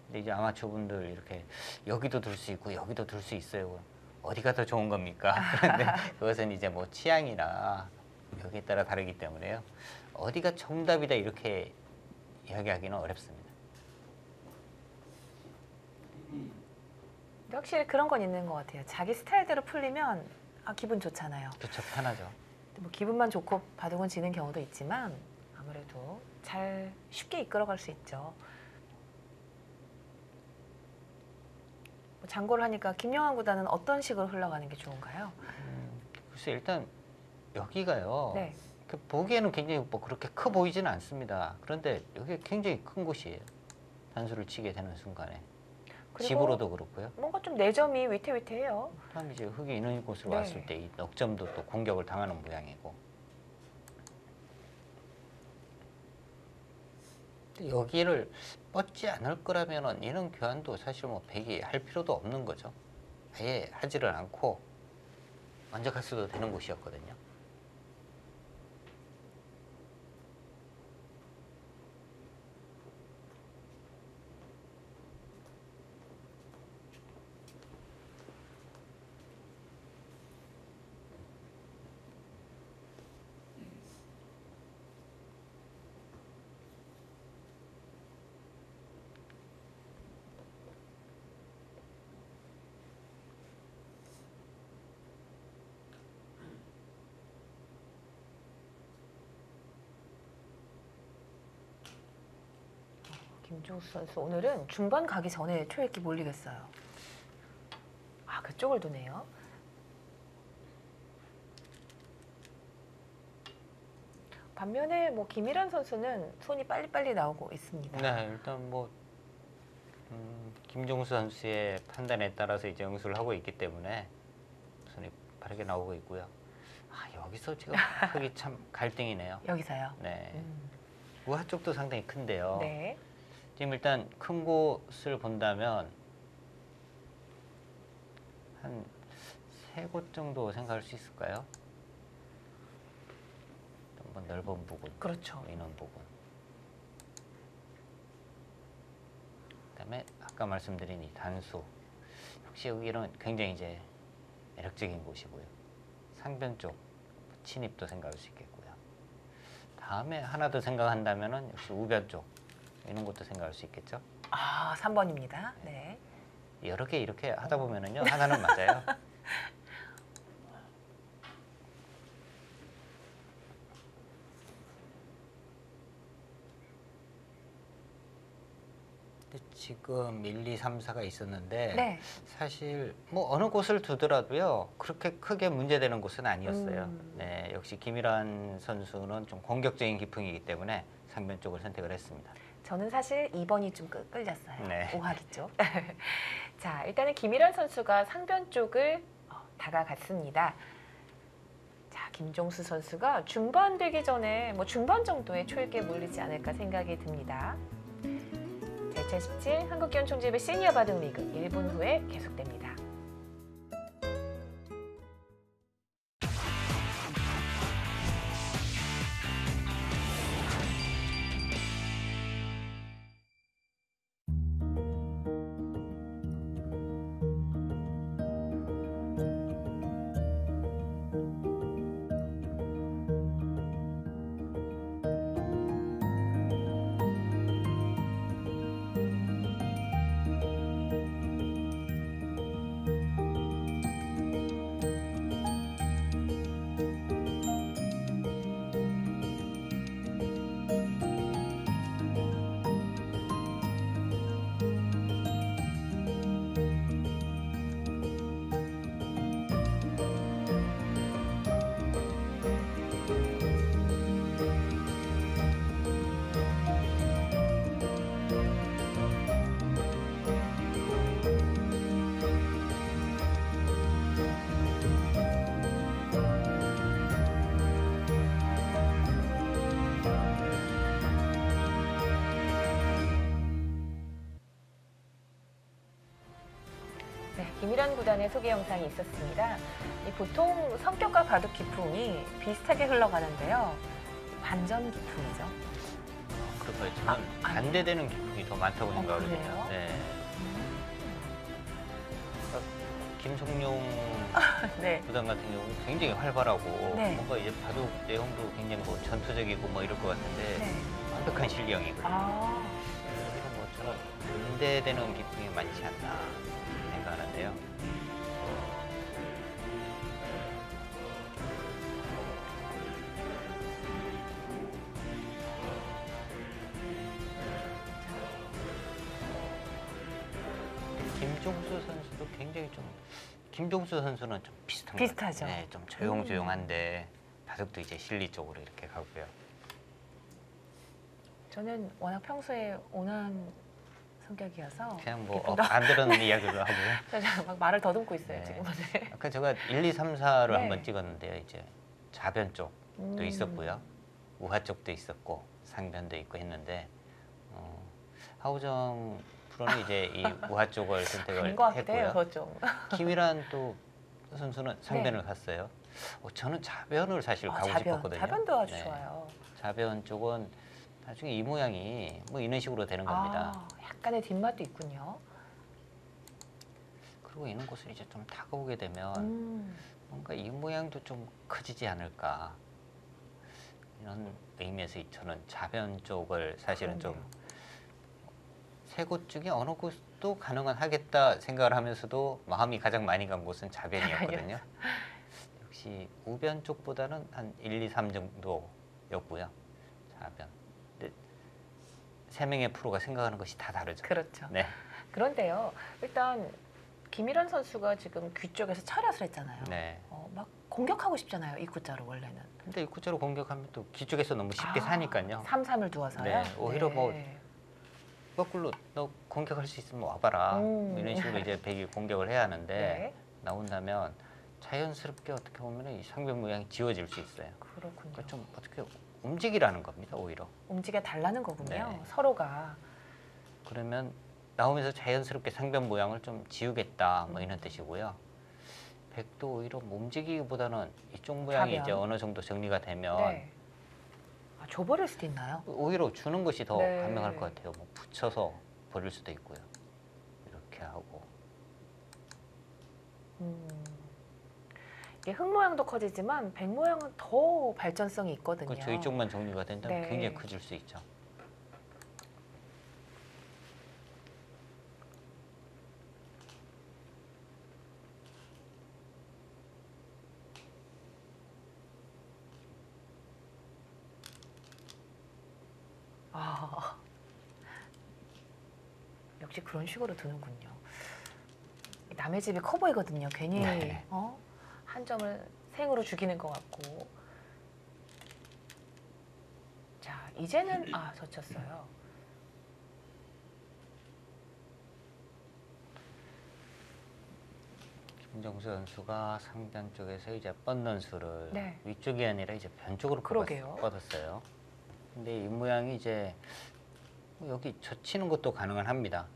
근데 이제 아마추어분들 이렇게 여기도 둘 수 있고 여기도 둘 수 있어요. 어디가 더 좋은 겁니까? 그런데 그것은 이제 뭐 취향이나 여기에 따라 다르기 때문에요. 어디가 정답이다 이렇게 이야기하기는 어렵습니다. 근데 확실히 그런 건 있는 것 같아요. 자기 스타일대로 풀리면 기분 좋잖아요. 그렇죠, 편하죠. 뭐 기분만 좋고 바둑은 지는 경우도 있지만 아무래도 잘 쉽게 이끌어갈 수 있죠. 뭐 장고를 하니까 김영환 구단은 어떤 식으로 흘러가는 게 좋은가요? 글쎄 일단 여기가요. 네. 보기에는 굉장히 뭐 그렇게 커 보이지는 않습니다. 그런데 여기 굉장히 큰 곳이에요. 단수를 치게 되는 순간에. 그리고 집으로도 그렇고요. 뭔가 좀 내점이 위태위태해요. 다음 이제 흙이 있는 곳으로 네. 왔을 때 이 넉점도 또 공격을 당하는 모양이고. 근데 여기를 뻗지 않을 거라면은 이런 교환도 사실 뭐 백이 할 필요도 없는 거죠. 아예 하지를 않고 먼저 갔어도 되는 곳이었거든요. 김종수 선수 오늘은 중반 가기 전에 초읽기 몰리겠어요. 그쪽을 두네요. 반면에 뭐 김일환 선수는 손이 빨리빨리 나오고 있습니다. 네, 일단 뭐 김종수 선수의 판단에 따라서 이제 응수를 하고 있기 때문에 손이 빠르게 나오고 있고요. 여기서 지금 흙이 참 갈등이네요. 여기서요. 네, 우하 쪽도 상당히 큰데요. 네. 지금 일단 큰 곳을 본다면 한 3곳 정도 생각할 수 있을까요? 한번 넓은 부분, 그렇죠. 이런 부분. 그다음에 아까 말씀드린 이 단수, 역시 여기는 굉장히 이제 매력적인 곳이고요. 상변 쪽 침입도 생각할 수 있겠고요. 다음에 하나 더 생각한다면은 역시 우변 쪽 이런 것도 생각할 수 있겠죠. 3번입니다. 네. 여러 개 이렇게 하다 보면은요 하나는 맞아요. 근데 지금 1, 2, 3, 4가 있었는데 네. 사실 뭐 어느 곳을 두더라도요 그렇게 크게 문제되는 곳은 아니었어요. 네, 역시 김일환 선수는 좀 공격적인 기풍이기 때문에 상변 쪽을 선택을 했습니다. 저는 사실 2번이 좀 끌렸어요. 네. 오하기 쪽. 자, 일단은 김일환 선수가 상변 쪽을 다가갔습니다. 자, 김종수 선수가 중반 되기 전에 뭐 중반 정도의 초읽기에 몰리지 않을까 생각이 듭니다. 자, 2017 한국기원 총집의 시니어 바둑 리그 1분 후에 계속됩니다. 김일환 구단의 소개 영상이 있었습니다. 보통 성격과 바둑 기풍이 비슷하게 흘러가는데요. 반전 기풍이죠. 그렇게 저는 반대되는 기분이 더 많다고 생각하거든요. 그래요? 네. 김성룡 네. 구단 같은 경우는 굉장히 활발하고 네. 뭔가 이제 바둑 내용도 굉장히 뭐 전투적이고 뭐 이럴 것 같은데 네. 완벽한 실력이거든요. 아, 오히려 뭐 저는 반대되는 기분이 많지 않나 생각하는데요. 김종수 선수도 굉장히 좀 김종수 선수는 좀 비슷한 것 비슷하죠. 같아요. 네, 좀 조용조용한데 바둑도 이제 실리 쪽으로 이렇게 가고요. 저는 워낙 평소에 온화한 성격이어서 그냥 뭐 조금 더 안 들은 이야기로 하고요. 제가 막 말을 더듬고 있어요 네. 지금. 네. 아까 제가 1, 2, 3, 4를 네. 한번 찍었는데요. 이제 좌변 쪽도 있었고요. 우하 쪽도 있었고 상변도 있고 했는데 하우정 프로는 이제 이 우하 쪽을 선택을 아닌 것 같기도 해요. 했고요. 그거 좀. 김일환 또 선수는 상변을 갔어요. 저는 좌변을 사실 가고 싶었거든요. 자변도 아주 네. 좋아요. 좌변 쪽은 나중에 이 모양이 뭐 이런 식으로 되는 겁니다. 아, 약간의 뒷맛도 있군요. 그리고 이런 곳을 이제 좀 다가오게 되면 음, 뭔가 이 모양도 좀 커지지 않을까 이런 의미에서 저는 좌변 쪽을 사실은 그러네요. 좀 세 곳 중에 어느 곳도 가능은 하겠다 생각을 하면서도 마음이 가장 많이 간 곳은 좌변이었거든요. 역시 우변 쪽보다는 한 1, 2, 3 정도였고요. 좌변. 근데 세 명의 프로가 생각하는 것이 다 다르죠. 그렇죠. 네. 그런데요, 일단 김일환 선수가 지금 귀 쪽에서 차렷을 했잖아요. 네. 막 공격하고 싶잖아요, 입구자로 원래는. 근데 입구자로 공격하면 또 뒤쪽에서 너무 쉽게 사니까요. 3-3을 두어서요. 네, 오히려 뭐 거꾸로 너 공격할 수 있으면 와봐라 뭐 이런 식으로 이제 백이 공격을 해야 하는데 네. 나온다면 자연스럽게 어떻게 보면 이 상변 모양이 지워질 수 있어요. 그렇군요. 그러니까 좀 어떻게 움직이라는 겁니다. 오히려 움직여 달라는 거군요. 네. 서로가. 그러면 나오면서 자연스럽게 상변 모양을 좀 지우겠다 뭐 이런 뜻이고요. 백도 오히려 뭐 움직이기보다는 이쪽 모양이 좌변. 이제 어느 정도 정리가 되면 네. 아, 줘버릴 수도 있나요? 오히려 주는 것이 더 네. 반명할 것 같아요. 뭐 붙여서 버릴 수도 있고요. 이렇게 하고. 이게 흙 모양도 커지지만 백 모양은 더 발전성이 있거든요. 그렇죠. 이쪽만 정리가 된다면 네. 굉장히 커질 수 있죠. 아, 역시 그런 식으로 두는군요. 남의 집이 커 보이거든요. 괜히 네. 한 점을 생으로 죽이는 것 같고. 자, 이제는 젖혔어요. 김정수 선수가 상단 쪽에서 이제 뻗는 수를 네. 위쪽이 아니라 이제 변 쪽으로 그러게요. 뻗었어요. 근데 이 모양이 이제 뭐 여기 젖히는 것도 가능은 합니다.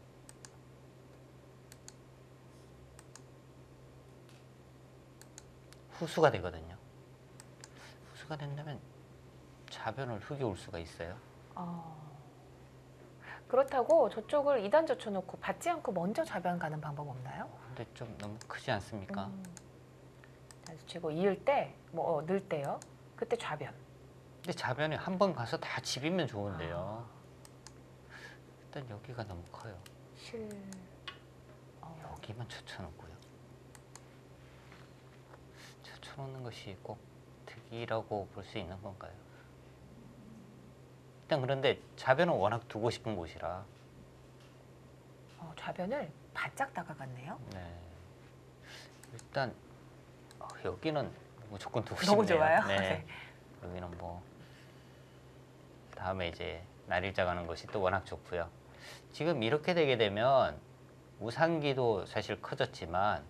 후수가 되거든요. 후수가 된다면 좌변을 흙이 올 수가 있어요. 그렇다고 저쪽을 2단 젖혀놓고 받지 않고 먼저 좌변 가는 방법 없나요? 근데 좀 너무 크지 않습니까? 젖히고 이을 때, 넣을 때요. 그때 좌변. 근데 좌변에 한 번 가서 다 집이면 좋은데요. 일단 여기가 너무 커요. 여기만 젖혀놓고요. 젖혀놓는 것이 꼭 득이라고 볼 수 있는 건가요? 일단 그런데 좌변은 워낙 두고 싶은 곳이라. 좌변을 바짝 다가갔네요. 네. 일단 여기는 무조건 두고 싶네요. 너무 좋아요. 네. 네. 여기는 뭐 다음에 이제 날일자 가는 것이 또 워낙 좋고요. 지금 이렇게 되게 되면 우상기도 사실 커졌지만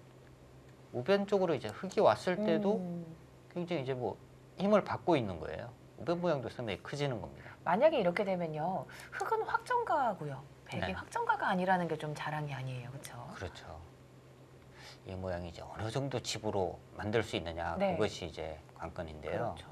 우변 쪽으로 이제 흙이 왔을 때도 굉장히 이제 뭐 힘을 받고 있는 거예요. 우변 모양도 상당히 커지는 겁니다. 만약에 이렇게 되면요, 흙은 확정가고요. 백이 네. 확정가가 아니라는 게 좀 자랑이 아니에요, 그렇죠? 그렇죠. 이 모양이 이제 어느 정도 집으로 만들 수 있느냐 네. 그것이 이제 관건인데요. 그렇죠.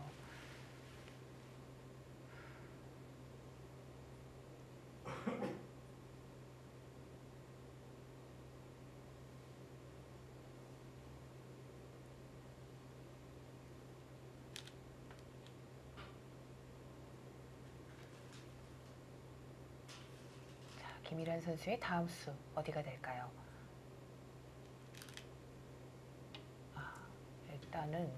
김일현 선수의 다음 수 어디가 될까요? 일단은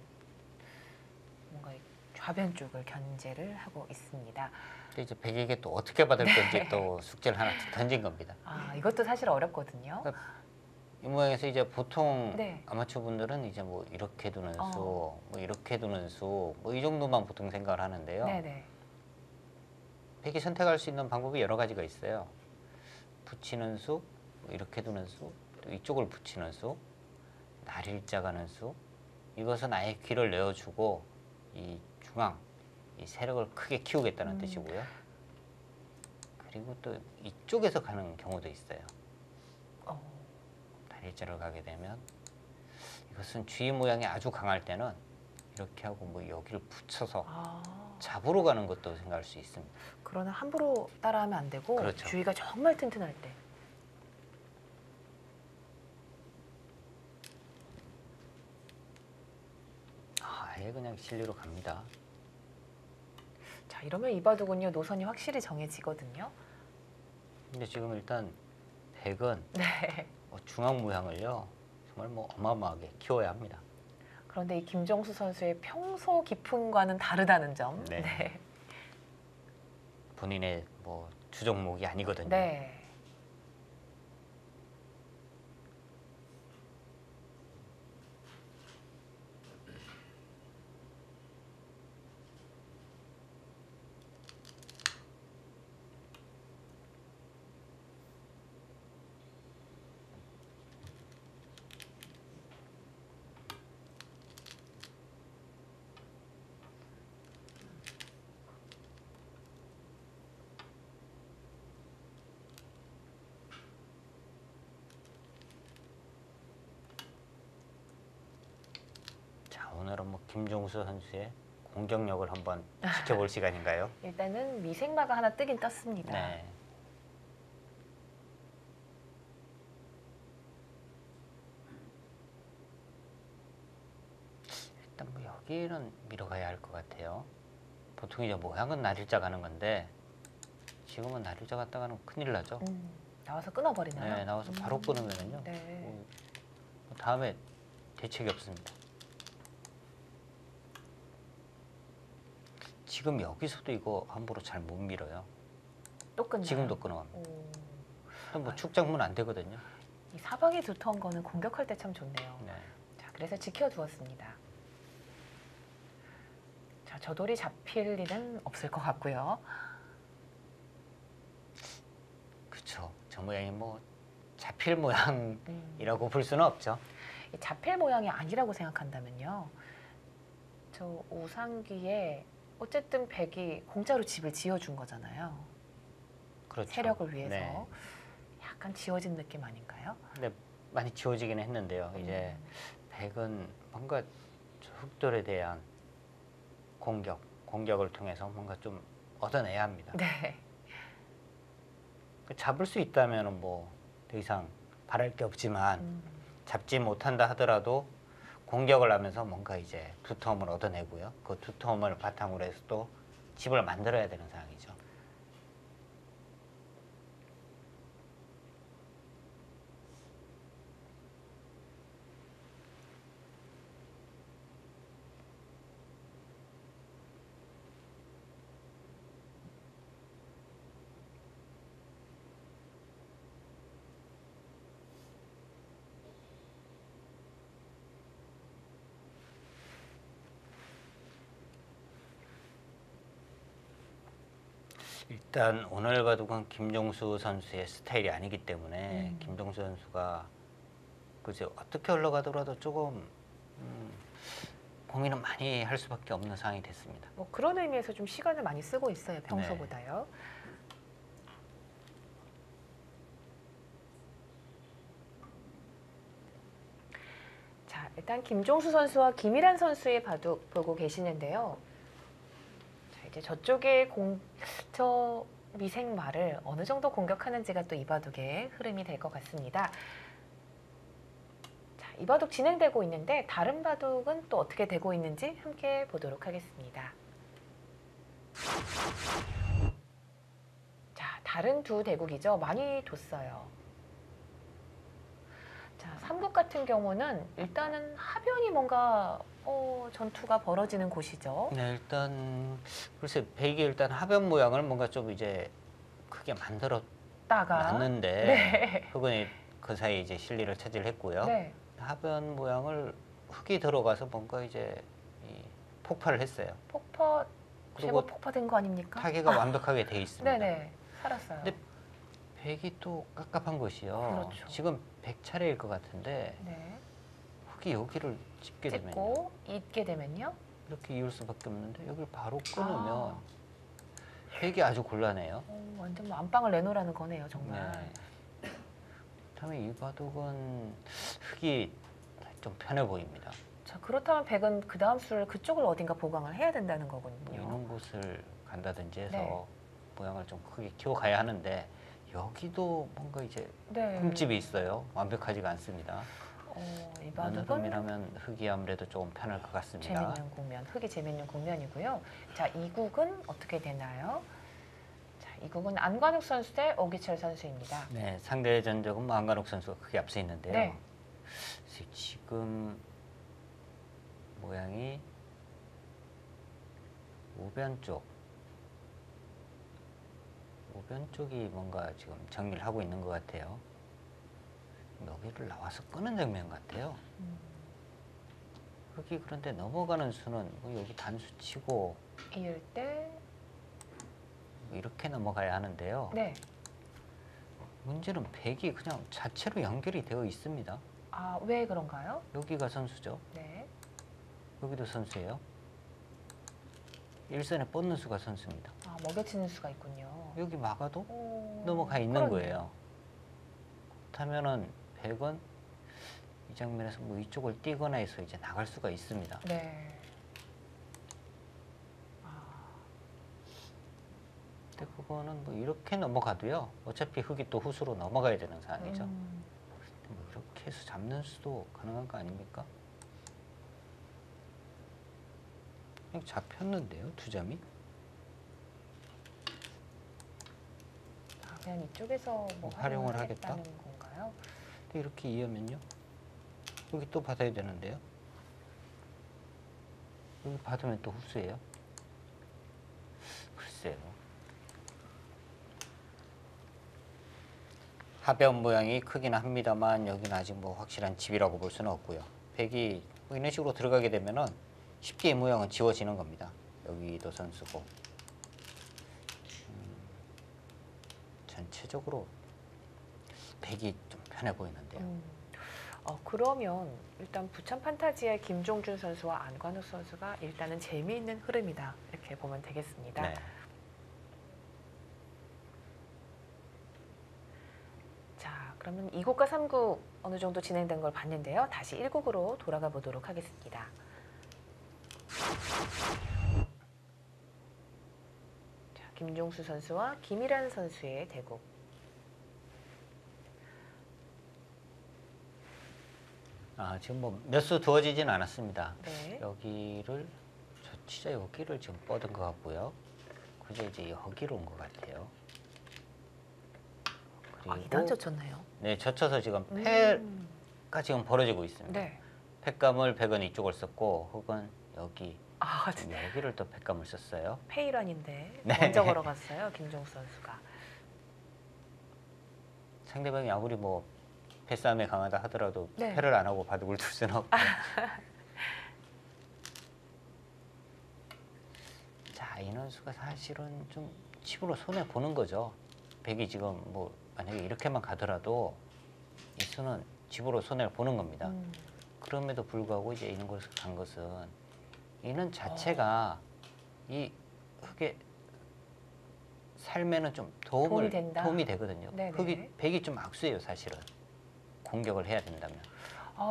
뭔가 좌변 쪽을 견제를 하고 있습니다. 근데 이제 백에게 또 어떻게 받을 건지 또 숙제를 하나 던진 겁니다. 이것도 사실 어렵거든요. 이 모양에서 이제 보통 네. 아마추어 분들은 이제 뭐 이렇게 두는 수, 뭐 이렇게 두는 수, 뭐 이 정도만 보통 생각을 하는데요. 네네. 백이 선택할 수 있는 방법이 여러 가지가 있어요. 붙이는 수, 뭐 이렇게 두는 수, 또 이쪽을 붙이는 수, 날일자 가는 수. 이것은 아예 귀를 내어주고 이 중앙, 이 세력을 크게 키우겠다는 뜻이고요. 그리고 또 이쪽에서 가는 경우도 있어요. 날일자를 가게 되면 이것은 쥐 모양이 아주 강할 때는 이렇게 하고 뭐 여기를 붙여서 잡으러 가는 것도 생각할 수 있습니다. 그러나 함부로 따라하면 안 되고 그렇죠. 주위가 정말 튼튼할 때. 아예 그냥 실리로 갑니다. 자, 이러면 이바둑은요 노선이 확실히 정해지거든요. 근데 지금 일단 백은 네. 중앙 모양을요 정말 뭐 어마어마하게 키워야 합니다. 그런데 이 김정수 선수의 평소 기풍과는 다르다는 점. 네. 네. 본인의 뭐 주종목이 아니거든요. 네. 자, 오늘은 뭐 김종수 선수의 공격력을 한번 지켜볼 시간인가요? 일단은 미생마가 하나 뜨긴 떴습니다. 네. 일단 뭐 여기는 밀어가야 할 것 같아요. 보통 이제 모양은 날일자 가는 건데 지금은 날일자 갔다가는 큰일 나죠. 나와서 끊어버리나요? 네, 나와서 바로 끊으면은요. 네. 뭐 다음에 대책이 없습니다. 지금 여기서도 이거 함부로 잘 못 밀어요. 또 끊나요? 지금도 끊어갑니다. 오. 뭐 축장문 안 되거든요. 이 사방이 두터운 거는 공격할 때 참 좋네요. 네. 자, 그래서 지켜두었습니다. 자, 저 돌이 잡힐 일은 없을 것 같고요. 그렇죠. 저 모양이 뭐 잡힐 모양이라고 볼 수는 없죠. 이 잡힐 모양이 아니라고 생각한다면요. 저 우상기에 어쨌든 백이 공짜로 집을 지어준 거잖아요. 그렇죠. 세력을 위해서. 네. 약간 지워진 느낌 아닌가요? 근데 많이 지워지긴 했는데요. 이제 백은 뭔가 저 흑돌에 대한 공격을 통해서 뭔가 좀 얻어내야 합니다. 네. 잡을 수 있다면 뭐 더 이상 바랄 게 없지만 잡지 못한다 하더라도 공격을 하면서 뭔가 이제 두터움을 얻어내고요. 그 두터움을 바탕으로 해서 또 집을 만들어야 되는 상황이죠. 일단 오늘 바둑은 김종수 선수의 스타일이 아니기 때문에 김종수 선수가 그저 어떻게 흘러가더라도 조금 고민은 많이 할 수밖에 없는 상황이 됐습니다. 뭐 그런 의미에서 좀 시간을 많이 쓰고 있어요. 평소보다요. 자, 일단 김종수 선수와 김일환 선수의 바둑 보고 계시는데요. 자, 이제 저쪽에 저 미생마를 어느 정도 공격하는지가 또 이 바둑의 흐름이 될 것 같습니다. 자, 이 바둑 진행되고 있는데 다른 바둑은 또 어떻게 되고 있는지 함께 보도록 하겠습니다. 자, 다른 두 대국이죠. 많이 뒀어요. 자, 3국 같은 경우는 일단은 하변이 뭔가 전투가 벌어지는 곳이죠. 네, 일단 글쎄 백이 일단 하변 모양을 뭔가 좀 이제 크게 만들어 다가 놨는데 네. 흑은이 그 사이에 이제 실리를 차지했고요. 네. 하변 모양을 흑이 들어가서 뭔가 이제 이 폭발을 했어요. 폭파 그리고 제법 폭파된 거 아닙니까? 타개가 완벽하게 돼 있습니다. 네네. 살았어요. 근데 백이 또 깝깝한 것이요. 그렇죠. 지금 100차례일 것 같은데 네. 흑이 여기를 짚게 되면요. 찍고 잊게 되면요. 이렇게 이을 수밖에 없는데 여기를 바로 끊으면 아. 백이 아주 곤란해요. 완전 뭐 안방을 내놓으라는 거네요, 정말. 네. 다음에 이 바둑은 흑이 좀 편해 보입니다. 자, 그렇다면 백은 그 다음 수를 그쪽을 어딘가 보강을 해야 된다는 뭐 거군요. 이런 곳을 간다든지 해서 네. 모양을 좀 크게 키워가야 하는데 여기도 뭔가 이제 네. 흠집이 있어요. 완벽하지가 않습니다. 이 어느 바둑은 흠이라면 흑이 아무래도 조금 편할 것 같습니다. 재밌는 국면, 흑이 재밌는 국면이고요. 자, 이 국은 어떻게 되나요? 자, 이 국은 안관욱 선수 대 오기철 선수입니다. 네, 상대 전적은 뭐 안간욱 선수가 크게 앞서 있는데요. 네. 지금 모양이 우변 쪽이 뭔가 지금 정리를 하고 있는 것 같아요. 여기를 나와서 끄는 장면 같아요. 여기 그런데 넘어가는 수는 뭐 여기 단수 치고 이을 때 뭐 이렇게 넘어가야 하는데요. 네. 문제는 백이 그냥 자체로 연결이 되어 있습니다. 아, 왜 그런가요? 여기가 선수죠. 네. 여기도 선수예요. 일선에 뻗는 수가 선수입니다. 아, 먹여치는 수가 있군요. 여기 막아도 오, 넘어가 있는 그러네요. 거예요. 그렇다면은 백은 이 장면에서 뭐 이쪽을 뛰거나 해서 이제 나갈 수가 있습니다. 네. 아, 근데 그거는 뭐 이렇게 넘어가도요. 어차피 흑이 또 후수로 넘어가야 되는 상황이죠. 뭐 이렇게 해서 잡는 수도 가능한 거 아닙니까? 그냥 잡혔는데요, 두 점이. 그냥 이쪽에서 뭐 활용을 하겠다? 하겠다는 건가요? 근데 이렇게 이으면요. 여기 또 받아야 되는데요. 여기 받으면 또 후수예요. 글쎄요. 하변 모양이 크긴 합니다만 여기는 아직 뭐 확실한 집이라고 볼 수는 없고요. 백이 뭐 이런 식으로 들어가게 되면은 쉽게 이 모양은 지워지는 겁니다. 여기도 선수고. 전체적으로 백이 좀 편해 보이는데요. 그러면 일단 부천 판타지의 김종준 선수와 안관욱 선수가 일단은 재미있는 흐름이다. 이렇게 보면 되겠습니다. 네. 자, 그러면 2국과 3국 어느 정도 진행된 걸 봤는데요. 다시 1국으로 돌아가 보도록 하겠습니다. 자, 김종수 선수와 김일환 선수의 대국. 지금 뭐 몇 수 두어지진 않았습니다. 네. 여기를 진짜 여기를 지금 뻗은 것 같고요. 그저 이제 여기로 온 것 같아요. 그리고 2단 젖혔나요? 네, 젖혀서 지금 패가 지금 벌어지고 있습니다. 네. 패감을 백은 이쪽을 썼고 흑은 여기 아, 여기를 또 패감을 썼어요. 페이란인데 네. 먼저 걸어갔어요. 김종수 선수가. 상대방이 아무리 뭐 패싸움에 강하다 하더라도 네. 패를 안 하고 바둑을 둘 수는 없고. 자, 인원수가 사실은 좀 집으로 손해 보는 거죠. 백이 지금 뭐 만약에 이렇게만 가더라도 이 수는 집으로 손해를 보는 겁니다. 그럼에도 불구하고 이제 이런 곳을 간 것은 이는 자체가 이 흑의 삶에는 좀 도움이 된다. 도움이 되거든요. 네네. 백이 좀 악수예요, 사실은. 공격을 해야 된다면.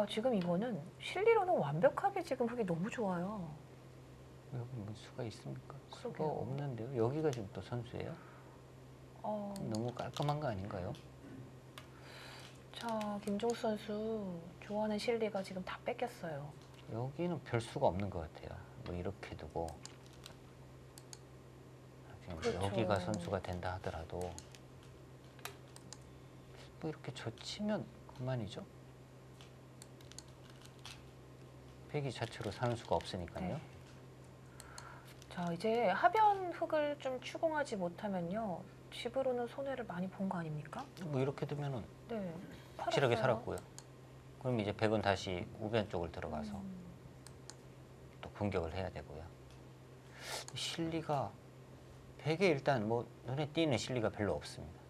지금 이거는 실리로는 완벽하게 지금 흑이 너무 좋아요. 여기 뭐 수가 있습니까? 수가 그러게요. 없는데요. 여기가 지금 또 선수예요. 너무 깔끔한 거 아닌가요? 자, 김종수 선수 좋아하는 실리가 지금 다 뺏겼어요. 여기는 별 수가 없는 것 같아요. 뭐 이렇게 두고 지금 그렇죠. 여기가 선수가 된다 하더라도 뭐 이렇게 젖히면 그만이죠. 백이 자체로 사는 수가 없으니까요. 네. 자, 이제 하변 흙을 좀 추궁하지 못하면요. 집으로는 손해를 많이 본 거 아닙니까? 뭐 이렇게 되면은 네. 확실하게 팔았어요. 살았고요. 그럼 이제 백은 다시 우변 쪽을 들어가서 또 공격을 해야 되고요. 실리가 백에 일단 뭐 눈에 띄는 실리가 별로 없습니다.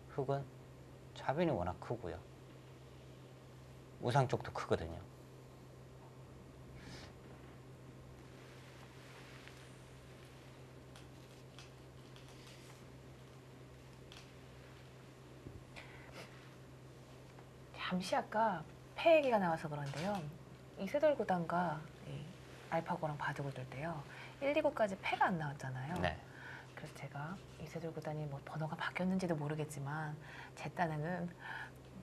흙은 좌변이 워낙 크고요. 우상 쪽도 크거든요. 잠시 아까 패 얘기가 나와서 그런데요. 이세돌 구단과 이 알파고랑 바둑을 둘 때요. 1, 2구까지 패가 안 나왔잖아요. 네. 그래서 제가 이세돌 구단이 뭐 번호가 바뀌었는지도 모르겠지만 제 딴에는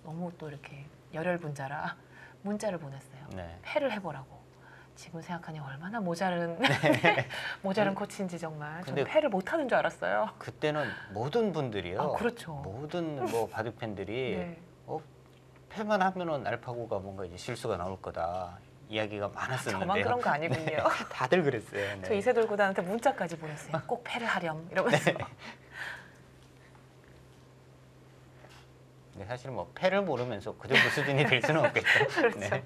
너무 또 이렇게 열혈분자라 문자를 보냈어요. 네. 패를 해보라고. 지금 생각하니 얼마나 모자른 모자른 코치인지 정말 전 근데 패를 못하는 줄 알았어요. 그때는 모든 분들이요. 아, 그렇죠. 모든 뭐 바둑 팬들이 네. 패만 하면은 알파고가 뭔가 이제 실수가 나올 거다 이야기가 많았었는데요. 저만 그런 거 아니군요. 네, 다들 그랬어요. 네. 저 이세돌 구단한테 문자까지 보냈어요. 꼭 패를 하렴 이러면서. 근데 사실 뭐 패를 모르면서 그 정도 수준이 될 수는 없겠죠. 그렇죠. 네.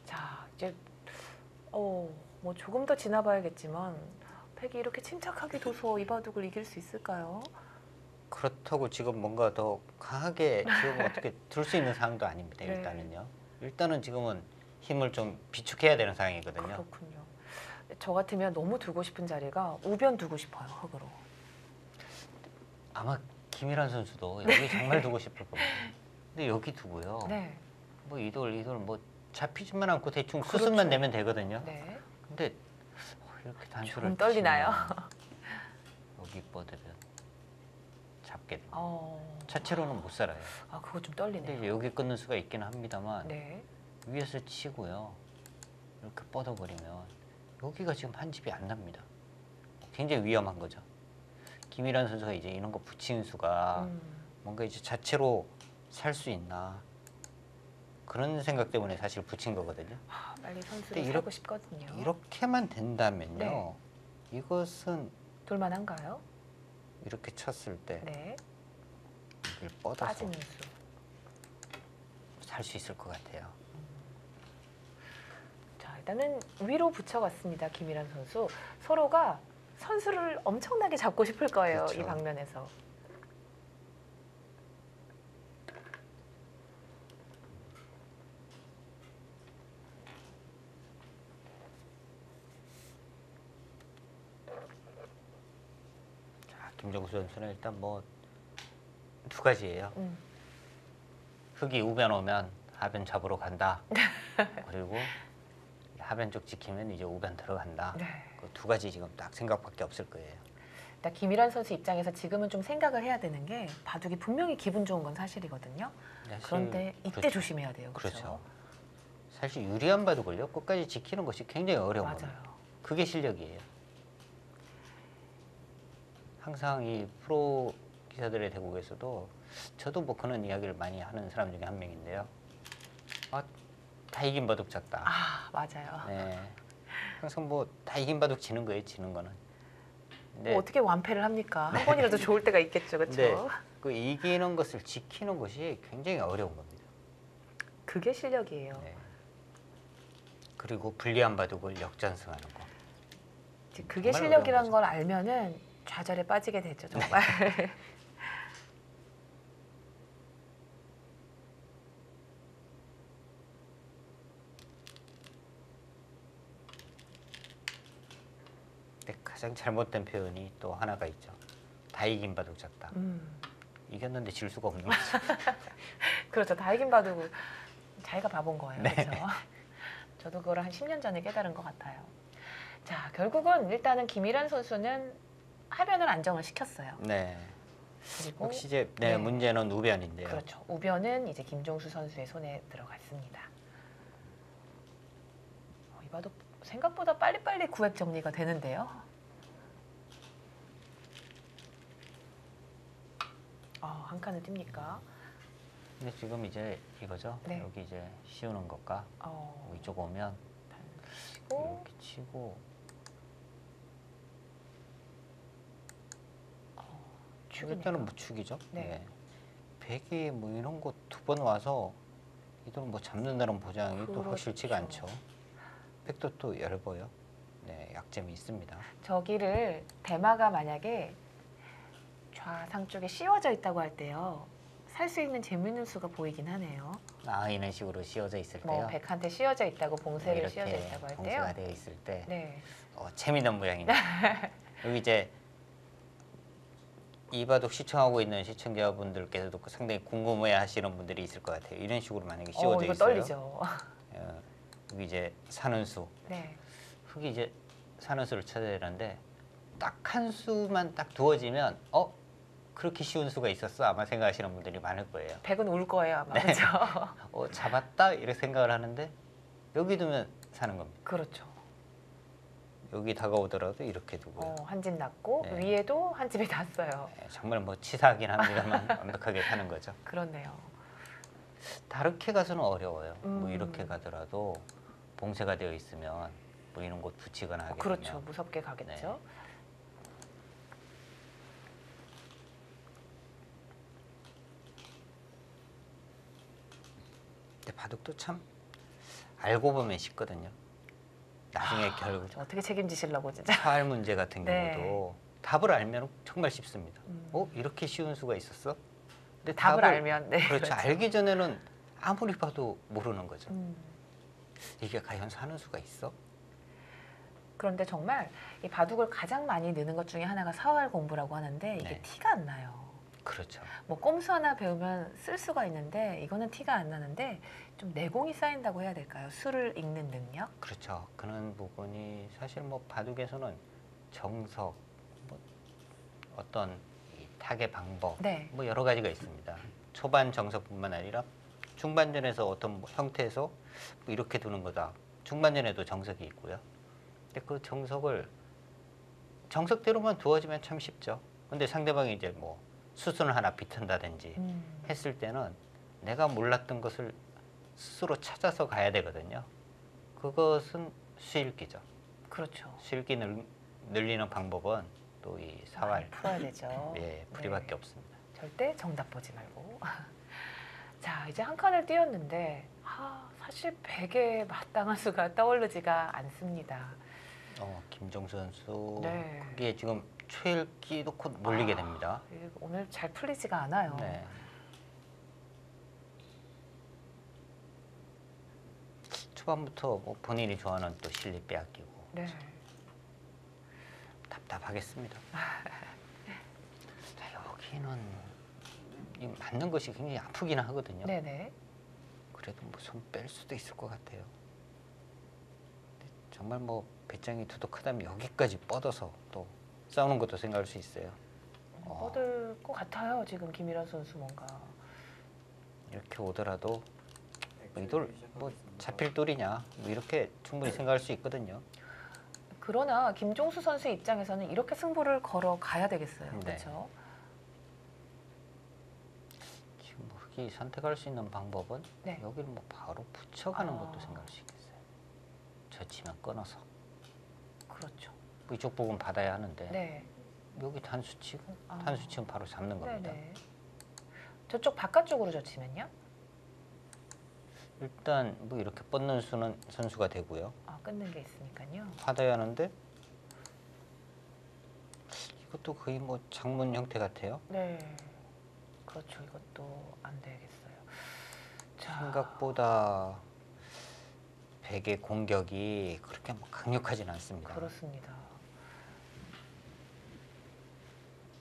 자, 이제 뭐 조금 더 지나봐야겠지만 팩이 이렇게 침착하게 둬서 이 바둑을 이길 수 있을까요? 그렇다고 지금 뭔가 더 강하게 지금 어떻게 들 수 있는 상황도 아닙니다. 네. 일단은요. 일단은 지금은 힘을 좀 비축해야 되는 상황이거든요. 그렇군요. 저 같으면 너무 두고 싶은 자리가 우변 두고 싶어요, 흙으로. 아마 김일환 선수도 여기 정말 두고 싶을 겁니다. 근데 여기 두고요. 네. 뭐 이돌 뭐 잡히지만 않고 대충 그렇죠. 수습만 내면 되거든요. 네. 근데 이렇게 단수를 좀 떨리나요? 치면 여기 뻗으면 잡게 됩니다. 자체로는 못 살아요. 아, 그거 좀 근데 떨리네요. 이제 여기 끊는 수가 있기는 합니다만 네. 위에서 치고요. 이렇게 뻗어버리면 여기가 지금 한 집이 안 납니다. 굉장히 위험한 거죠. 김일환 선수가 이제 이런 거 붙이는 수가 뭔가 이제 자체로 살 수 있나 그런 생각 때문에 사실 붙인 거거든요. 빨리 선수를 근데 살고 싶거든요. 이렇게만 된다면요. 네. 이것은 돌만한가요? 이렇게 쳤을 때 네. 이걸 뻗어서 빠지는 수. 살 수 있을 것 같아요. 자, 일단은 위로 붙여갔습니다. 김일환 선수. 서로가 선수를 엄청나게 잡고 싶을 거예요. 그렇죠. 이 방면에서. 자, 김정수 선수는 일단 뭐 두 가지예요. 흙이 우변 오면 하변 잡으러 간다. 그리고 하변 쪽 지키면 이제 우변 들어간다. 네. 그 두 가지 지금 딱 생각밖에 없을 거예요. 일단 김일환 선수 입장에서 지금은 좀 생각을 해야 되는 게 바둑이 분명히 기분 좋은 건 사실이거든요. 사실 그런데 이때 그렇죠. 조심해야 돼요. 그렇죠? 그렇죠. 사실 유리한 바둑을요 끝까지 지키는 것이 굉장히 어려운 겁니다. 맞아요. 그게 실력이에요. 항상 이 프로 기사들의 대국에서도 저도 뭐 그런 이야기를 많이 하는 사람 중에 한 명인데요. 다 이긴 바둑 쳤다. 아, 맞아요. 네. 항상 뭐 다 이긴 바둑 지는 거예요. 지는 거는. 근데 뭐 어떻게 완패를 합니까? 한 번이라도 좋을 때가 있겠죠. 그렇죠? 네. 그 이기는 것을 지키는 것이 굉장히 어려운 겁니다. 그게 실력이에요. 네. 그리고 불리한 바둑을 역전승하는 거. 그게 정말 실력이란 어려운 걸 알면은 좌절에 빠지게 되죠. 정말. 근데 가장 잘못된 표현이 또 하나가 있죠. 다 이긴 바둑 쳤다. 이겼는데 질 수가 없는 거죠. 그렇죠. 다 이긴 바둑을 자기가 봐본 거예요. 네. 그렇죠? 저도 그걸 한 10년 전에 깨달은 것 같아요. 자, 결국은 일단은 김일환 선수는 하변을 안정을 시켰어요. 네. 그리고 혹시 이제 네. 문제는 우변인데요. 그렇죠. 우변은 이제 김종수 선수의 손에 들어갔습니다. 이 바둑 생각보다 빨리빨리 구획 정리가 되는데요. 한 칸을 띱니까? 근데 지금 이제 이거죠. 네. 여기 이제 씌우는 것과 이쪽 오면 치고 이렇게 치고 축이네요. 일단은 뭐 축이죠. 네. 백이 뭐 이런 거 두 번 와서 이들은 뭐 잡는다는 보장이 또 그렇죠. 확실치가 않죠. 백도 또 얇아요. 네, 약점이 있습니다. 저기를 대마가 만약에 좌상 쪽에 씌워져 있다고 할 때요. 살 수 있는 재밌는 수가 보이긴 하네요. 아, 이런 식으로 씌워져 있을 때요. 뭐 백한테 씌워져 있다고 봉쇄를 이렇게 씌워져 있다고 할 때요. 봉쇄가 되어 있을 때 네. 재미난 모양입니다. 여기 이제 이 바둑 시청하고 있는 시청자분들께서도 상당히 궁금해하시는 분들이 있을 것 같아요. 이런 식으로 만약에 씌워져 이거 있어요. 떨리죠. 여기 이제 사는 수, 네. 흙이 이제 사는 수를 찾아야 되는데 딱 한 수만 딱 두어지면 그렇게 쉬운 수가 있었어 아마 생각하시는 분들이 많을 거예요. 백은 울 거예요 아마. 네. 그렇죠. 잡았다 이렇게 생각을 하는데 여기 두면 사는 겁니다. 그렇죠. 여기 다가오더라도 이렇게 두고요. 한 집 났고 네. 위에도 한 집이 났어요. 정말 뭐 치사하긴 합니다만 완벽하게 사는 거죠. 그렇네요. 다르게 가서는 어려워요. 뭐 음. 이렇게 가더라도 봉쇄가 되어 있으면 뭐 이런 곳 붙이거나 하게 그렇죠. 되면 무섭게 가겠죠. 근데 바둑도 참 알고 보면 쉽거든요. 나중에 결국 어떻게 책임지시려고 진짜. 사활 문제 같은 네. 경우도 답을 알면 정말 쉽습니다. 음. 이렇게 쉬운 수가 있었어? 근데 답을 알면 네. 그렇죠. 알기 전에는 아무리 봐도 모르는 거죠. 음. 이게 과연 사는 수가 있어? 그런데 정말 이 바둑을 가장 많이 느는 것 중에 하나가 사활 공부라고 하는데 이게 네. 티가 안 나요. 그렇죠. 뭐 꼼수 하나 배우면 쓸 수가 있는데 이거는 티가 안 나는데 좀 내공이 쌓인다고 해야 될까요? 수를 읽는 능력? 그렇죠. 그런 부분이 사실 뭐 바둑에서는 정석, 뭐 어떤 이 타개 방법, 네. 뭐 여러 가지가 있습니다. 초반 정석뿐만 아니라 중반전에서 어떤 뭐 형태에서 뭐 이렇게 두는 거다. 중반전에도 정석이 있고요. 근데 그 정석대로만 두어지면 참 쉽죠. 근데 상대방이 이제 뭐 수순을 하나 비튼다든지 했을 때는 내가 몰랐던 것을 스스로 찾아서 가야 되거든요. 그것은 수읽기죠. 그렇죠. 수읽기 늘리는 방법은 또 이 사활 풀어야 되죠. 풀이밖에 네. 없습니다. 절대 정답 보지 말고. 자, 이제 한 칸을 띄웠는데 사실 100에 마땅한 수가 떠오르지가 않습니다. 김종수 선수 네. 거기에 지금 최읽기 놓고 몰리게 됩니다. 오늘 잘 풀리지가 않아요. 네. 초반부터 뭐 본인이 좋아하는 또 실리 빼앗기고 네. 답답하겠습니다. 자, 여기는 이 맞는 것이 굉장히 아프긴 하거든요. 네네. 그래도 뭐 손 뺄 수도 있을 것 같아요. 근데 정말 뭐 배짱이 두둑하다면 여기까지 뻗어서 또 싸우는 것도 생각할 수 있어요. 뻗을 것 같아요. 지금 김일환 선수 뭔가. 이렇게 오더라도 이돌 뭐 잡힐 돌이냐 뭐 이렇게 충분히 생각할 수 있거든요. 그러나 김종수 선수 입장에서는 이렇게 승부를 걸어 가야 되겠어요. 네. 그렇죠? 지금 뭐 흙이 선택할 수 있는 방법은 네. 여기를 뭐 바로 붙여가는 아. 것도 생각할 수 있겠어요. 젖히면 끊어서 그렇죠. 뭐 이쪽 부분 받아야 하는데 네. 여기 단수 치고 아. 단수 치면 바로 잡는 겁니다. 네네. 저쪽 바깥쪽으로 젖히면요? 일단 뭐 이렇게 뻗는 수는 선수가 되고요. 끊는 게 있으니까요. 받아야 하는데 이것도 거의 뭐 장문 형태 같아요. 네. 그렇죠. 이것도 안 되겠어요. 자, 생각보다 백의 공격이 그렇게 뭐 강력하진 않습니다. 그렇습니다.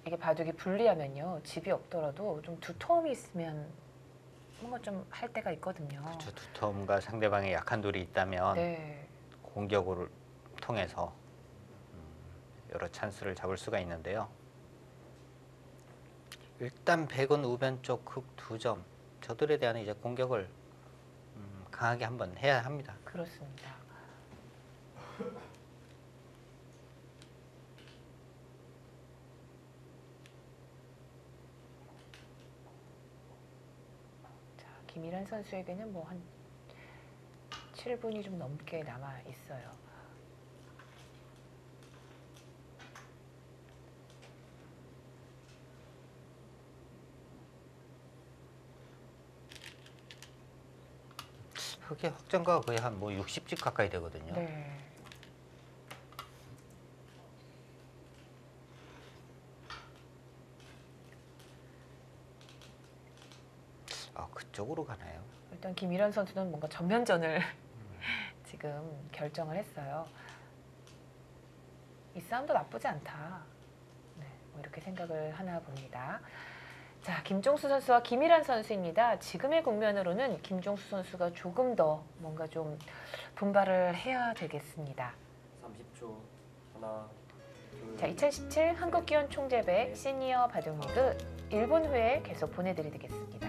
이게 바둑이 불리하면요. 집이 없더라도 좀 두터움이 있으면 뭔가 좀 할 때가 있거든요. 그렇죠. 두터움과 상대방의 약한 돌이 있다면 네. 공격을 통해서 여러 찬스를 잡을 수가 있는데요. 일단 백은 우변 쪽 흙 2점 저들에 대한 이제 공격을 강하게 한번 해야 합니다. 그렇습니다. 김일환 선수에게는 뭐 한 7분이 좀 넘게 남아 있어요. 흑의 확정가가 거의 한 뭐 60집 가까이 되거든요. 네. 그쪽으로 가나요? 일단 김일환 선수는 뭔가 전면전을 지금 결정을 했어요. 이 싸움도 나쁘지 않다. 네, 뭐 이렇게 생각을 하나 봅니다. 자, 김종수 선수와 김일환 선수입니다. 지금의 국면으로는 김종수 선수가 조금 더 뭔가 좀 분발을 해야 되겠습니다. 30초. 하나, 둘. 자, 2017 한국기원 총재배 시니어 바둑리그 일본 회에 계속 보내드리겠습니다.